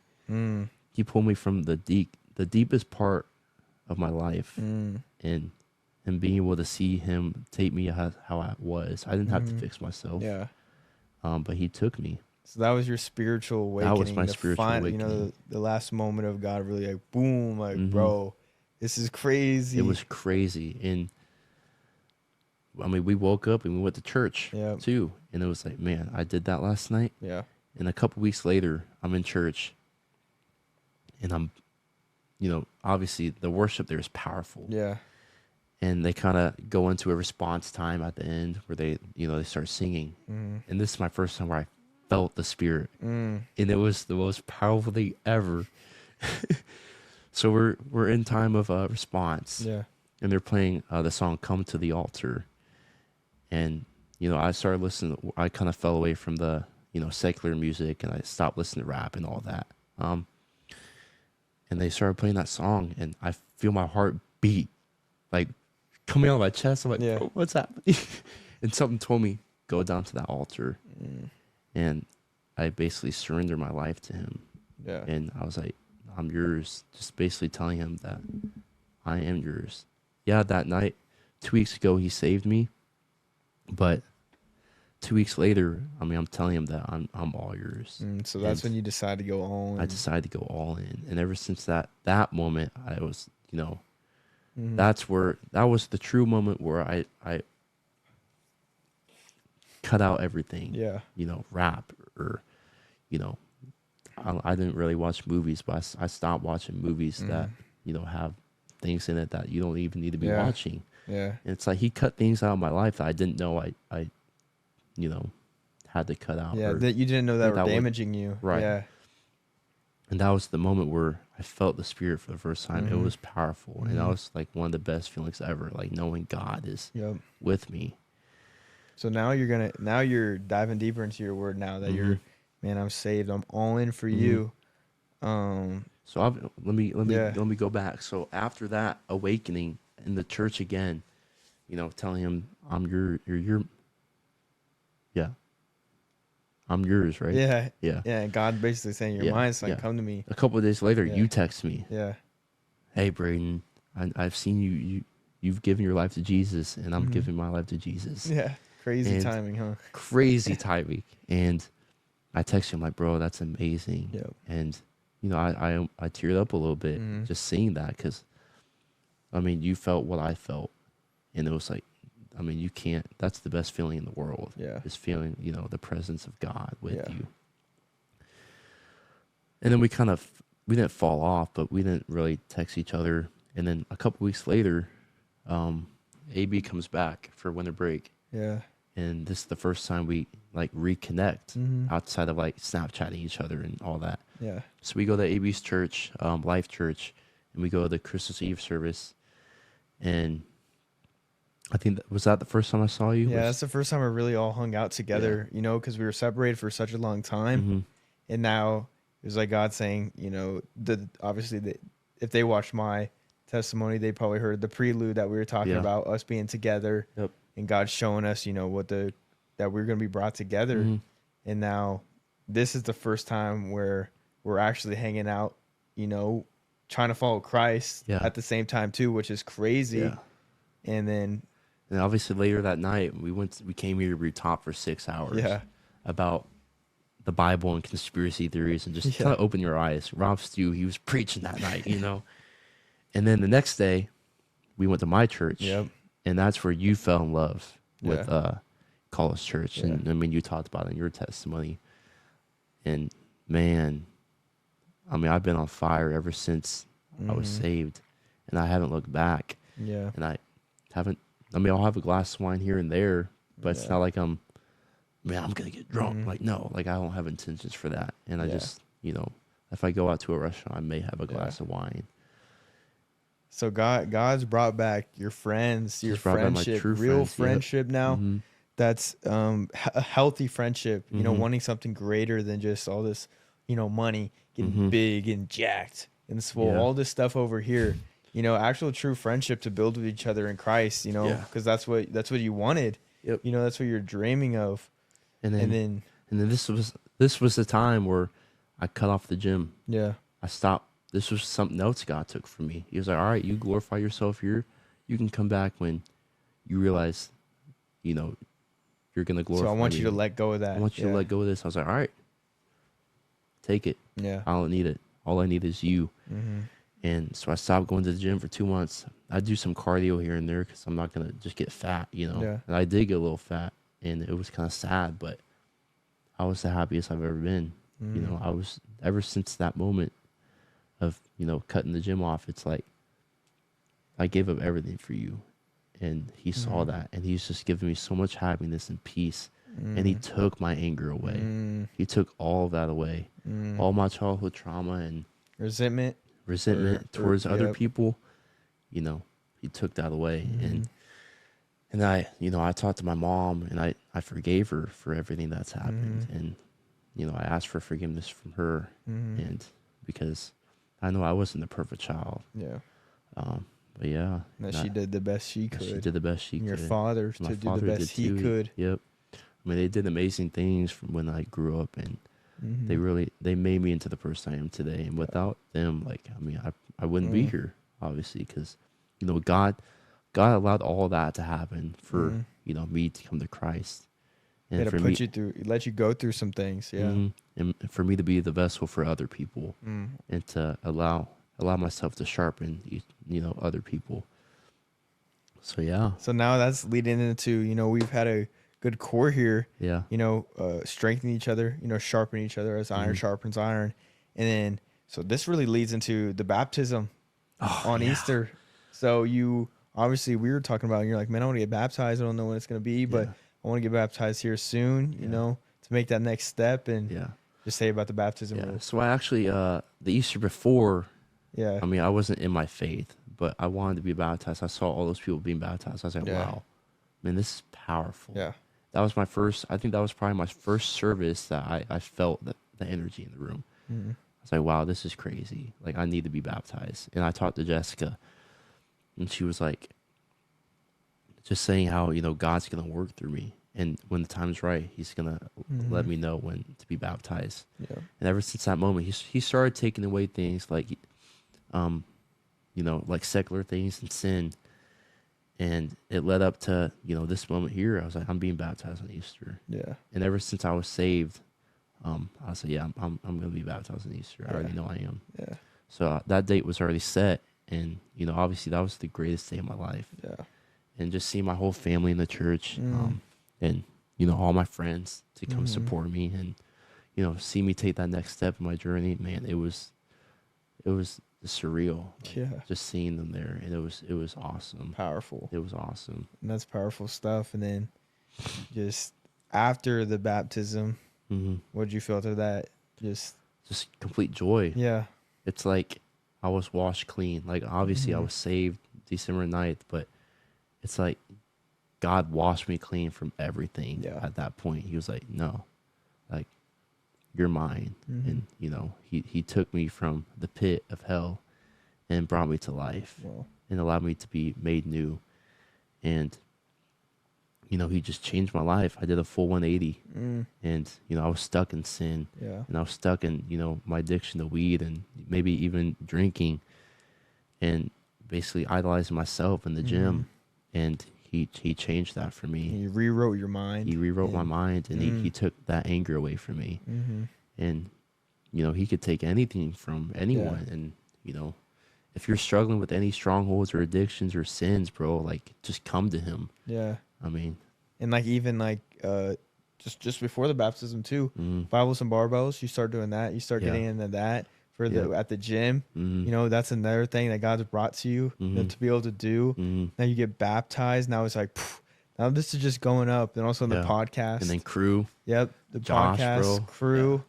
He pulled me from the deepest part of my life. And being able to see him take me how I was. I didn't have to fix myself. Yeah. But he took me. So that was your spiritual awakening. That was my spiritual awakening. You know, the last moment of God really like, boom, like, bro, this is crazy. It was crazy. And I mean, we woke up and we went to church too. And it was like, man, I did that last night. Yeah. And a couple weeks later, I'm in church and I'm, you know, obviously the worship there is powerful. Yeah. And they kind of go into a response time at the end where they, you know, they start singing. And this is my first time where I felt the Spirit. And it was the most powerful thing ever. So we're in time of response. Yeah. And they're playing the song "Come to the Altar," and you know I started listening. I kind of fell away from the, you know, secular music, and I stopped listening to rap and all that. And they started playing that song, and I feel my heart beat, like coming out of my chest. I'm like, "Bro, what's happening?" And something told me, go down to that altar, and I basically surrendered my life to him. Yeah. And I was like, I'm yours. Just basically telling him that I am yours. Yeah, that night, 2 weeks ago, he saved me. But 2 weeks later, I mean, I'm telling him that I'm all yours. So that's when you decide to go all in. I decided to go all in. And ever since that moment, I was, you know, that was the true moment where I cut out everything. Yeah. You know, rap or, you know, I didn't really watch movies, but I stopped watching movies that, you know, have things in it that you don't even need to be watching. Yeah. And it's like he cut things out of my life that I didn't know I you know, had to cut out. Yeah, or that you didn't know that were that would- damaging you. Right. Yeah. And that was the moment where I felt the Spirit for the first time. It was powerful. And that was like one of the best feelings ever, like knowing God is Yep. with me. So now you're diving deeper into your word now that you're, man, I'm saved. I'm all in for you. So let me go back. So after that awakening in the church again, you know, telling him I'm I'm yours, right? Yeah. Yeah. Yeah. And God basically saying, you're mine, son, come to me. A couple of days later, Yeah. you text me, Yeah. "Hey, Braden, I've seen you've given your life to Jesus, and I'm giving my life to Jesus." Yeah. Crazy And- timing, huh? Crazy timing. And I text him like, "Bro, that's amazing." Yep. And you know, I teared up a little bit just seeing that, because I mean, you felt what I felt, and it was like, I mean, you can't. That's the best feeling in the world. Yeah. Is feeling, you know, the presence of God with Yeah. you. And then we didn't fall off, but we didn't really text each other. And then a couple weeks later, AB comes back for winter break, Yeah. and this is the first time we like reconnect outside of like Snapchatting each other and all that. Yeah. So we go to AB's church, Life Church, and we go to the Christmas Eve service. And I think was that the first time I saw you? Yeah. That's the first time we really all hung out together, you know, because we were separated for such a long time. And now it was like God saying, you know, if they watched my testimony, they probably heard the prelude that we were talking about, us being together. Yep. And God showing us, you know, that we're going to be brought together. And now this is the first time where we're actually hanging out, you know, trying to follow Christ at the same time too, which is crazy. Yeah. And obviously later that night, we came here to be taught for 6 hours about the Bible and conspiracy theories, and just kind of open your eyes. Rob Stew, he was preaching that night, you know. And then the next day, we went to my church, and that's where you fell in love with College Church. And I mean, you talked about it in your testimony. And man, I mean, I've been on fire ever since I was saved, and I haven't looked back. Yeah. And I mean, I'll have a glass of wine here and there, but it's not like I'm going to get drunk. Like, no, like I don't have intentions for that. And I just, you know, if I go out to a restaurant, I may have a glass of wine. So God's brought back your friends, your friendship, real friendship now. That's a healthy friendship, you know, wanting something greater than just all this, you know, money, getting big and jacked and swole, all this stuff over here. You know, actual true friendship to build with each other in Christ, you know, because that's what you wanted. Yep. You know, that's what you're dreaming of. And then this was the time where I cut off the gym. Yeah. I stopped. This was something else God took from me. He was like, "All right, you glorify yourself here. You can come back when you realize, you know, you're gonna glorify." So I want you me. to let go of that. I want you to let go of this. I was like, "All right, take it. Yeah. I don't need it. All I need is you." And so I stopped going to the gym for 2 months. I do some cardio here and there because I'm not gonna just get fat, you know. Yeah. And I did get a little fat, and it was kind of sad, but I was the happiest I've ever been. You know, I was, ever since that moment of, you know, cutting the gym off, it's like I gave up everything for you. And he saw that, and he's just giving me so much happiness and peace. And he took my anger away. He took all of that away. All my childhood trauma and resentment towards other people, you know, he took that away. And I, you know, I talked to my mom, and I forgave her for everything that's happened. And, you know, I asked for forgiveness from her, and because I know I wasn't the perfect child. Yeah. But yeah. That she did the best she could. She did the best she and could. Your father My to do father the best he too. could. Yep. I mean, they did amazing things from when I grew up, and they made me into the person I am today. And without them, like, I mean, I wouldn't be here, obviously, because, you know, God allowed all that to happen for, you know, me to come to Christ. And to put you through, let you go through some things. Yeah. And for me to be the vessel for other people, and to allow myself to sharpen, you know, other people. So yeah. So now that's leading into, you know, we've had a good core here. Yeah. Strengthen each other. Sharpen each other as iron sharpens iron, and then so this really leads into the baptism on Easter. So obviously we were talking about, and you're like, man, I want to get baptized. I don't know when it's gonna be, but I want to get baptized here soon. To make that next step and just say about the baptism. Yeah. So I actually the Easter before. Yeah. I mean, I wasn't in my faith, but I wanted to be baptized. I saw all those people being baptized. I was like, wow, man, this is powerful. Yeah. That was my first, I think that was probably my first service that I felt the energy in the room. Mm-hmm. I was like, wow, this is crazy. Like, I need to be baptized. And I talked to Jessica, and she was like, just saying how, God's going to work through me. And when the time's right, he's going to let me know when to be baptized. Yeah. And ever since that moment, he started taking away things like, like secular things and sin. And it led up to, this moment here. I was like, I'm being baptized on Easter. Yeah. And ever since I was saved, I was like, yeah, I'm going to be baptized on Easter. I already know I am. Yeah. So that date was already set. And, obviously that was the greatest day of my life. Yeah. And just seeing my whole family in the church, and, all my friends to come support me and, see me take that next step in my journey, man, it was surreal. Just seeing them there, and it was awesome. Powerful. It was awesome. And that's powerful stuff. And then just after the baptism, what did you feel after that? Just complete joy. Yeah. It's like I was washed clean. Like, obviously I was saved December 9th, but it's like God washed me clean from everything at that point. He was like, no, like, you're mine. And, he took me from the pit of hell and brought me to life and allowed me to be made new. And, he just changed my life. I did a full 180 and, I was stuck in sin and I was stuck in, my addiction to weed and maybe even drinking and basically idolizing myself in the gym. And he changed that for me. He rewrote your mind. He rewrote my mind, and he took that anger away from me. And, he could take anything from anyone. And, if you're struggling with any strongholds or addictions or sins, bro, like, just come to him. Yeah. I mean. And, like, even, like, just before the baptism, too, Bibles and barbells, you start doing that. You start getting into that. At the gym, that's another thing that God's brought to you to be able to do. Now you get baptized. Now it's like, now this is just going up. And also the podcast. And then crew. Yep. The Josh, podcast, crew,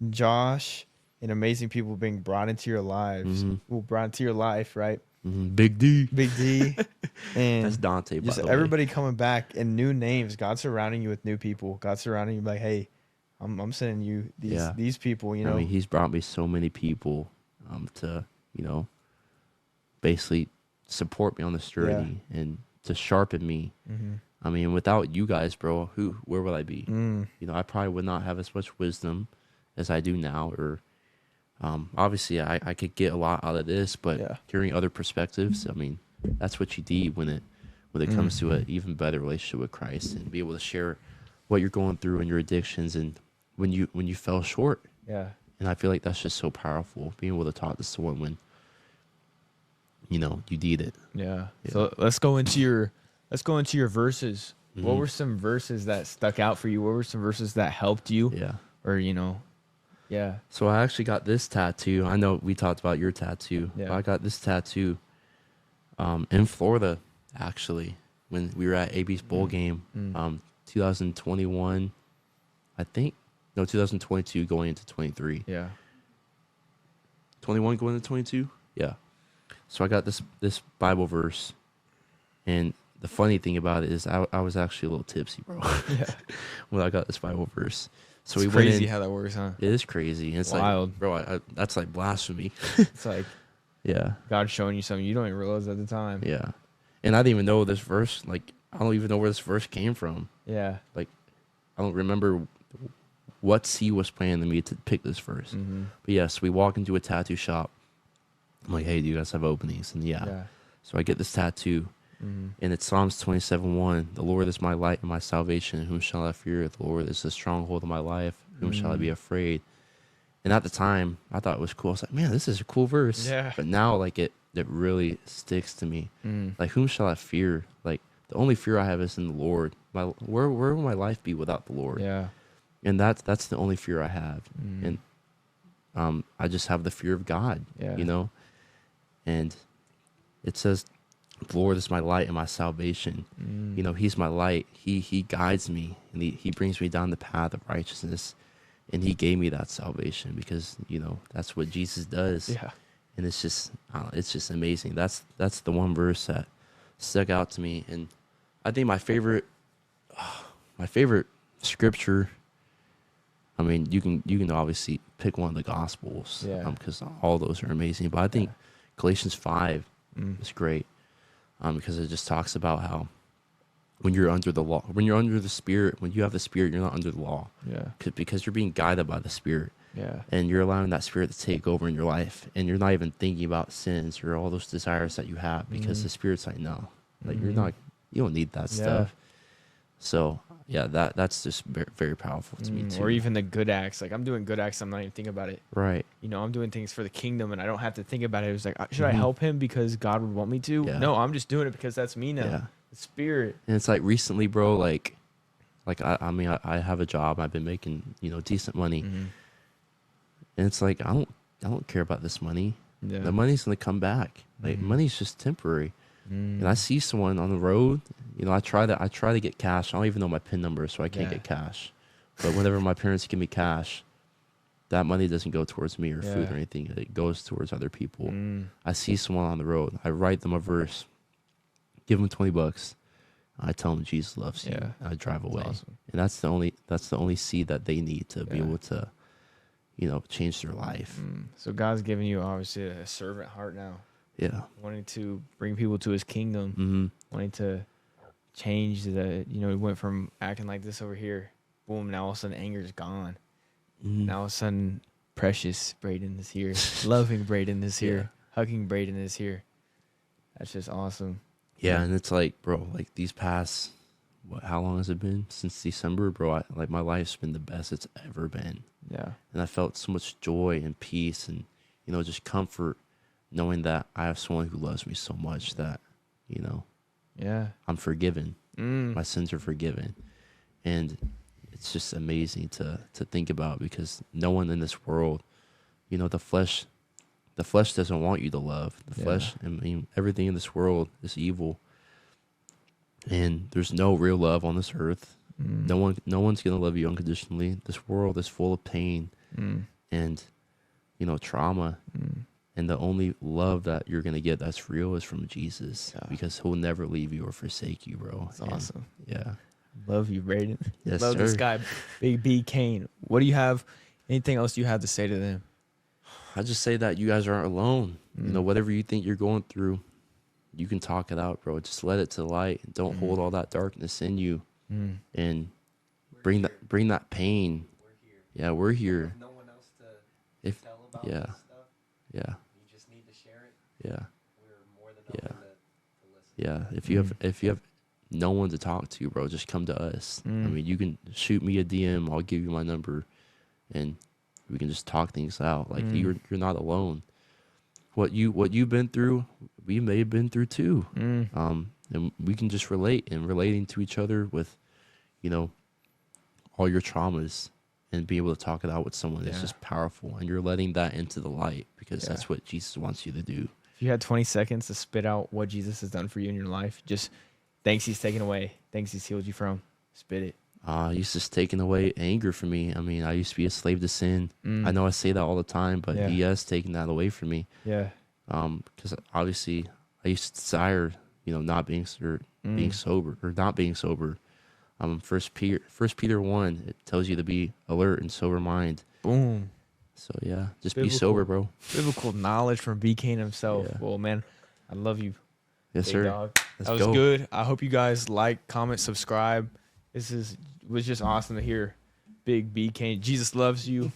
Josh, and amazing people being brought into your lives. Brought into your life, right? Big D. Big D. And that's Dante, by the way. Everybody coming back and new names. God surrounding you with new people. God surrounding you like, hey, I'm sending you these people, I mean, he's brought me so many people to, basically support me on this journey and to sharpen me. I mean, without you guys, bro, where would I be? I probably would not have as much wisdom as I do now. Or obviously I could get a lot out of this, but hearing other perspectives, I mean, that's what you need when it comes to an even better relationship with Christ and be able to share what you're going through and your addictions and when you fell short. Yeah. And I feel like that's just so powerful, being able to talk to someone when, you need it. Yeah. So let's go into your verses. What were some verses that stuck out for you? What were some verses that helped you? Yeah. Or, yeah. So I actually got this tattoo. I know we talked about your tattoo. Yeah. But I got this tattoo in Florida, actually, when we were at AB's bowl game, 2021, I think. No, 2022 going into 23. Yeah. 21 going into 22? Yeah. So I got this Bible verse. And the funny thing about it is I was actually a little tipsy, bro. Yeah. When I got this Bible verse. So it's crazy how that works, huh? It is crazy. And it's wild. Like, bro, that's like blasphemy. It's like, yeah, God showing you something you don't even realize at the time. Yeah. And I didn't even know this verse. Like, I don't even know where this verse came from. Yeah. Like, I don't remember what C was playing to me to pick this verse. But yes, we walk into a tattoo shop. I'm like, hey, do you guys have openings? And yeah. So I get this tattoo. And it's Psalms 27:1. The Lord is my light and my salvation. Whom shall I fear? The Lord is the stronghold of my life. Whom shall I be afraid? And at the time, I thought it was cool. I was like, man, this is a cool verse. Yeah. But now, like, it really sticks to me. Like, whom shall I fear? Like, the only fear I have is in the Lord. where will my life be without the Lord? Yeah. And that's the only fear I have. And I just have the fear of God, Yeah. you know? And it says, the Lord is my light and my salvation. You know, he's my light. He guides me, and he brings me down the path of righteousness. And he gave me that salvation because, you know, that's what Jesus does. Yeah. And it's just amazing. That's the one verse that stuck out to me. And I think my favorite scripture, I mean, you can obviously pick one of the Gospels, Yeah. because all those are amazing. But I think Galatians 5 is great, because it just talks about how when you're under the law, when you're under the Spirit, when you have the Spirit, you're not under the law. Yeah. Because you're being guided by the Spirit. Yeah. And you're allowing that Spirit to take over in your life, and you're not even thinking about sins or all those desires that you have, because the Spirit's like, no, like you don't need that stuff. So yeah, that's just very, very powerful to me too. Or even the good acts. Like, I'm doing good acts, I'm not even thinking about it. Right. You know, I'm doing things for the kingdom, and I don't have to think about it. It was like, should I help him because God would want me to? Yeah. No, I'm just doing it because that's me now. Yeah. The Spirit. And it's like recently, bro, like I mean, I have a job. I've been making, you know, decent money. And it's like, I don't care about this money. Yeah. The money's going to come back. Like, money's just temporary. And I see someone on the road, you know, I try to get cash. I don't even know my PIN number, so I can't get cash. But whenever my parents give me cash, that money doesn't go towards me or food or anything. It goes towards other people. I see someone on the road. I write them a verse, give them $20. I tell them Jesus loves you. Yeah. And I drive away. Awesome. And that's the only seed that they need to be able to, you know, change their life. So God's giving you obviously a servant heart now, Yeah. wanting to bring people to His kingdom, wanting to change the. You know, we went from acting like this over here, boom. Now all of a sudden anger is gone. Now all of a sudden, precious Braden is here, loving Braden is here, hugging Braden is here. That's just awesome. Yeah, and it's like, bro, like these past, how long has it been? Since December, bro, like my life's been the best it's ever been. Yeah. And I felt so much joy and peace and, you know, just comfort knowing that I have someone who loves me so much that, you know, I'm forgiven. My sins are forgiven. And it's just amazing to think about, because no one in this world, you know, the flesh doesn't want you to love. The flesh, I mean, everything in this world is evil. And there's no real love on this earth. No one's gonna love you unconditionally. This world is full of pain and, you know, trauma. And the only love that you're gonna get that's real is from Jesus, because He'll never leave you or forsake you, bro. That's awesome. Yeah. Love you, Braden. Yes, Love this sir. guy, Big B Cain. What do you have? Anything else you have to say to them? I just say that you guys aren't alone. You know, whatever you think you're going through, you can talk it out, bro. Just let it to the light. Don't hold all that darkness in you, and bring that pain. Yeah, we're here. No one else to If tell about yeah, this stuff. yeah, You just need to share it. yeah, We're more than open to listen. yeah. If you have no one to talk to, bro, just come to us. I mean, you can shoot me a DM. I'll give you my number, and we can just talk things out. Like you're not alone. What you've been through, we may have been through too. And we can just relate, and relating to each other with, you know, all your traumas, and be able to talk it out with someone is just powerful. And you're letting that into the light, because that's what Jesus wants you to do. If you had 20 seconds to spit out what Jesus has done for you in your life, just things He's taken away, things He's healed you from, spit it. He's just taken away anger from me. I mean, I used to be a slave to sin. I know I say that all the time, but He has taken that away from me. Yeah. Because obviously I used to desire, you know, not being being sober, or not being sober. First Peter 1, it tells you to be alert and sober mind. Boom. So yeah, just Biblical. be sober, bro. Biblical knowledge from B Cain himself. Yeah. Well, man, I love you. Yes, Big sir. dog. Let's That was go. good. I hope you guys like, comment, subscribe. Was just awesome to hear. Big B Cain. Jesus loves you.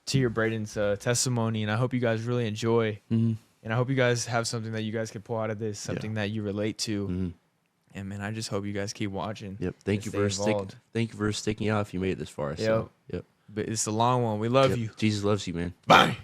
To hear Braden's testimony, and I hope you guys really enjoy. And I hope you guys have something that you guys can pull out of this, something that you relate to. And man, I just hope you guys keep watching. Yep. Thank you for sticking out if you made it this far. So, yep. But it's a long one. We love you. Jesus loves you, man. Bye.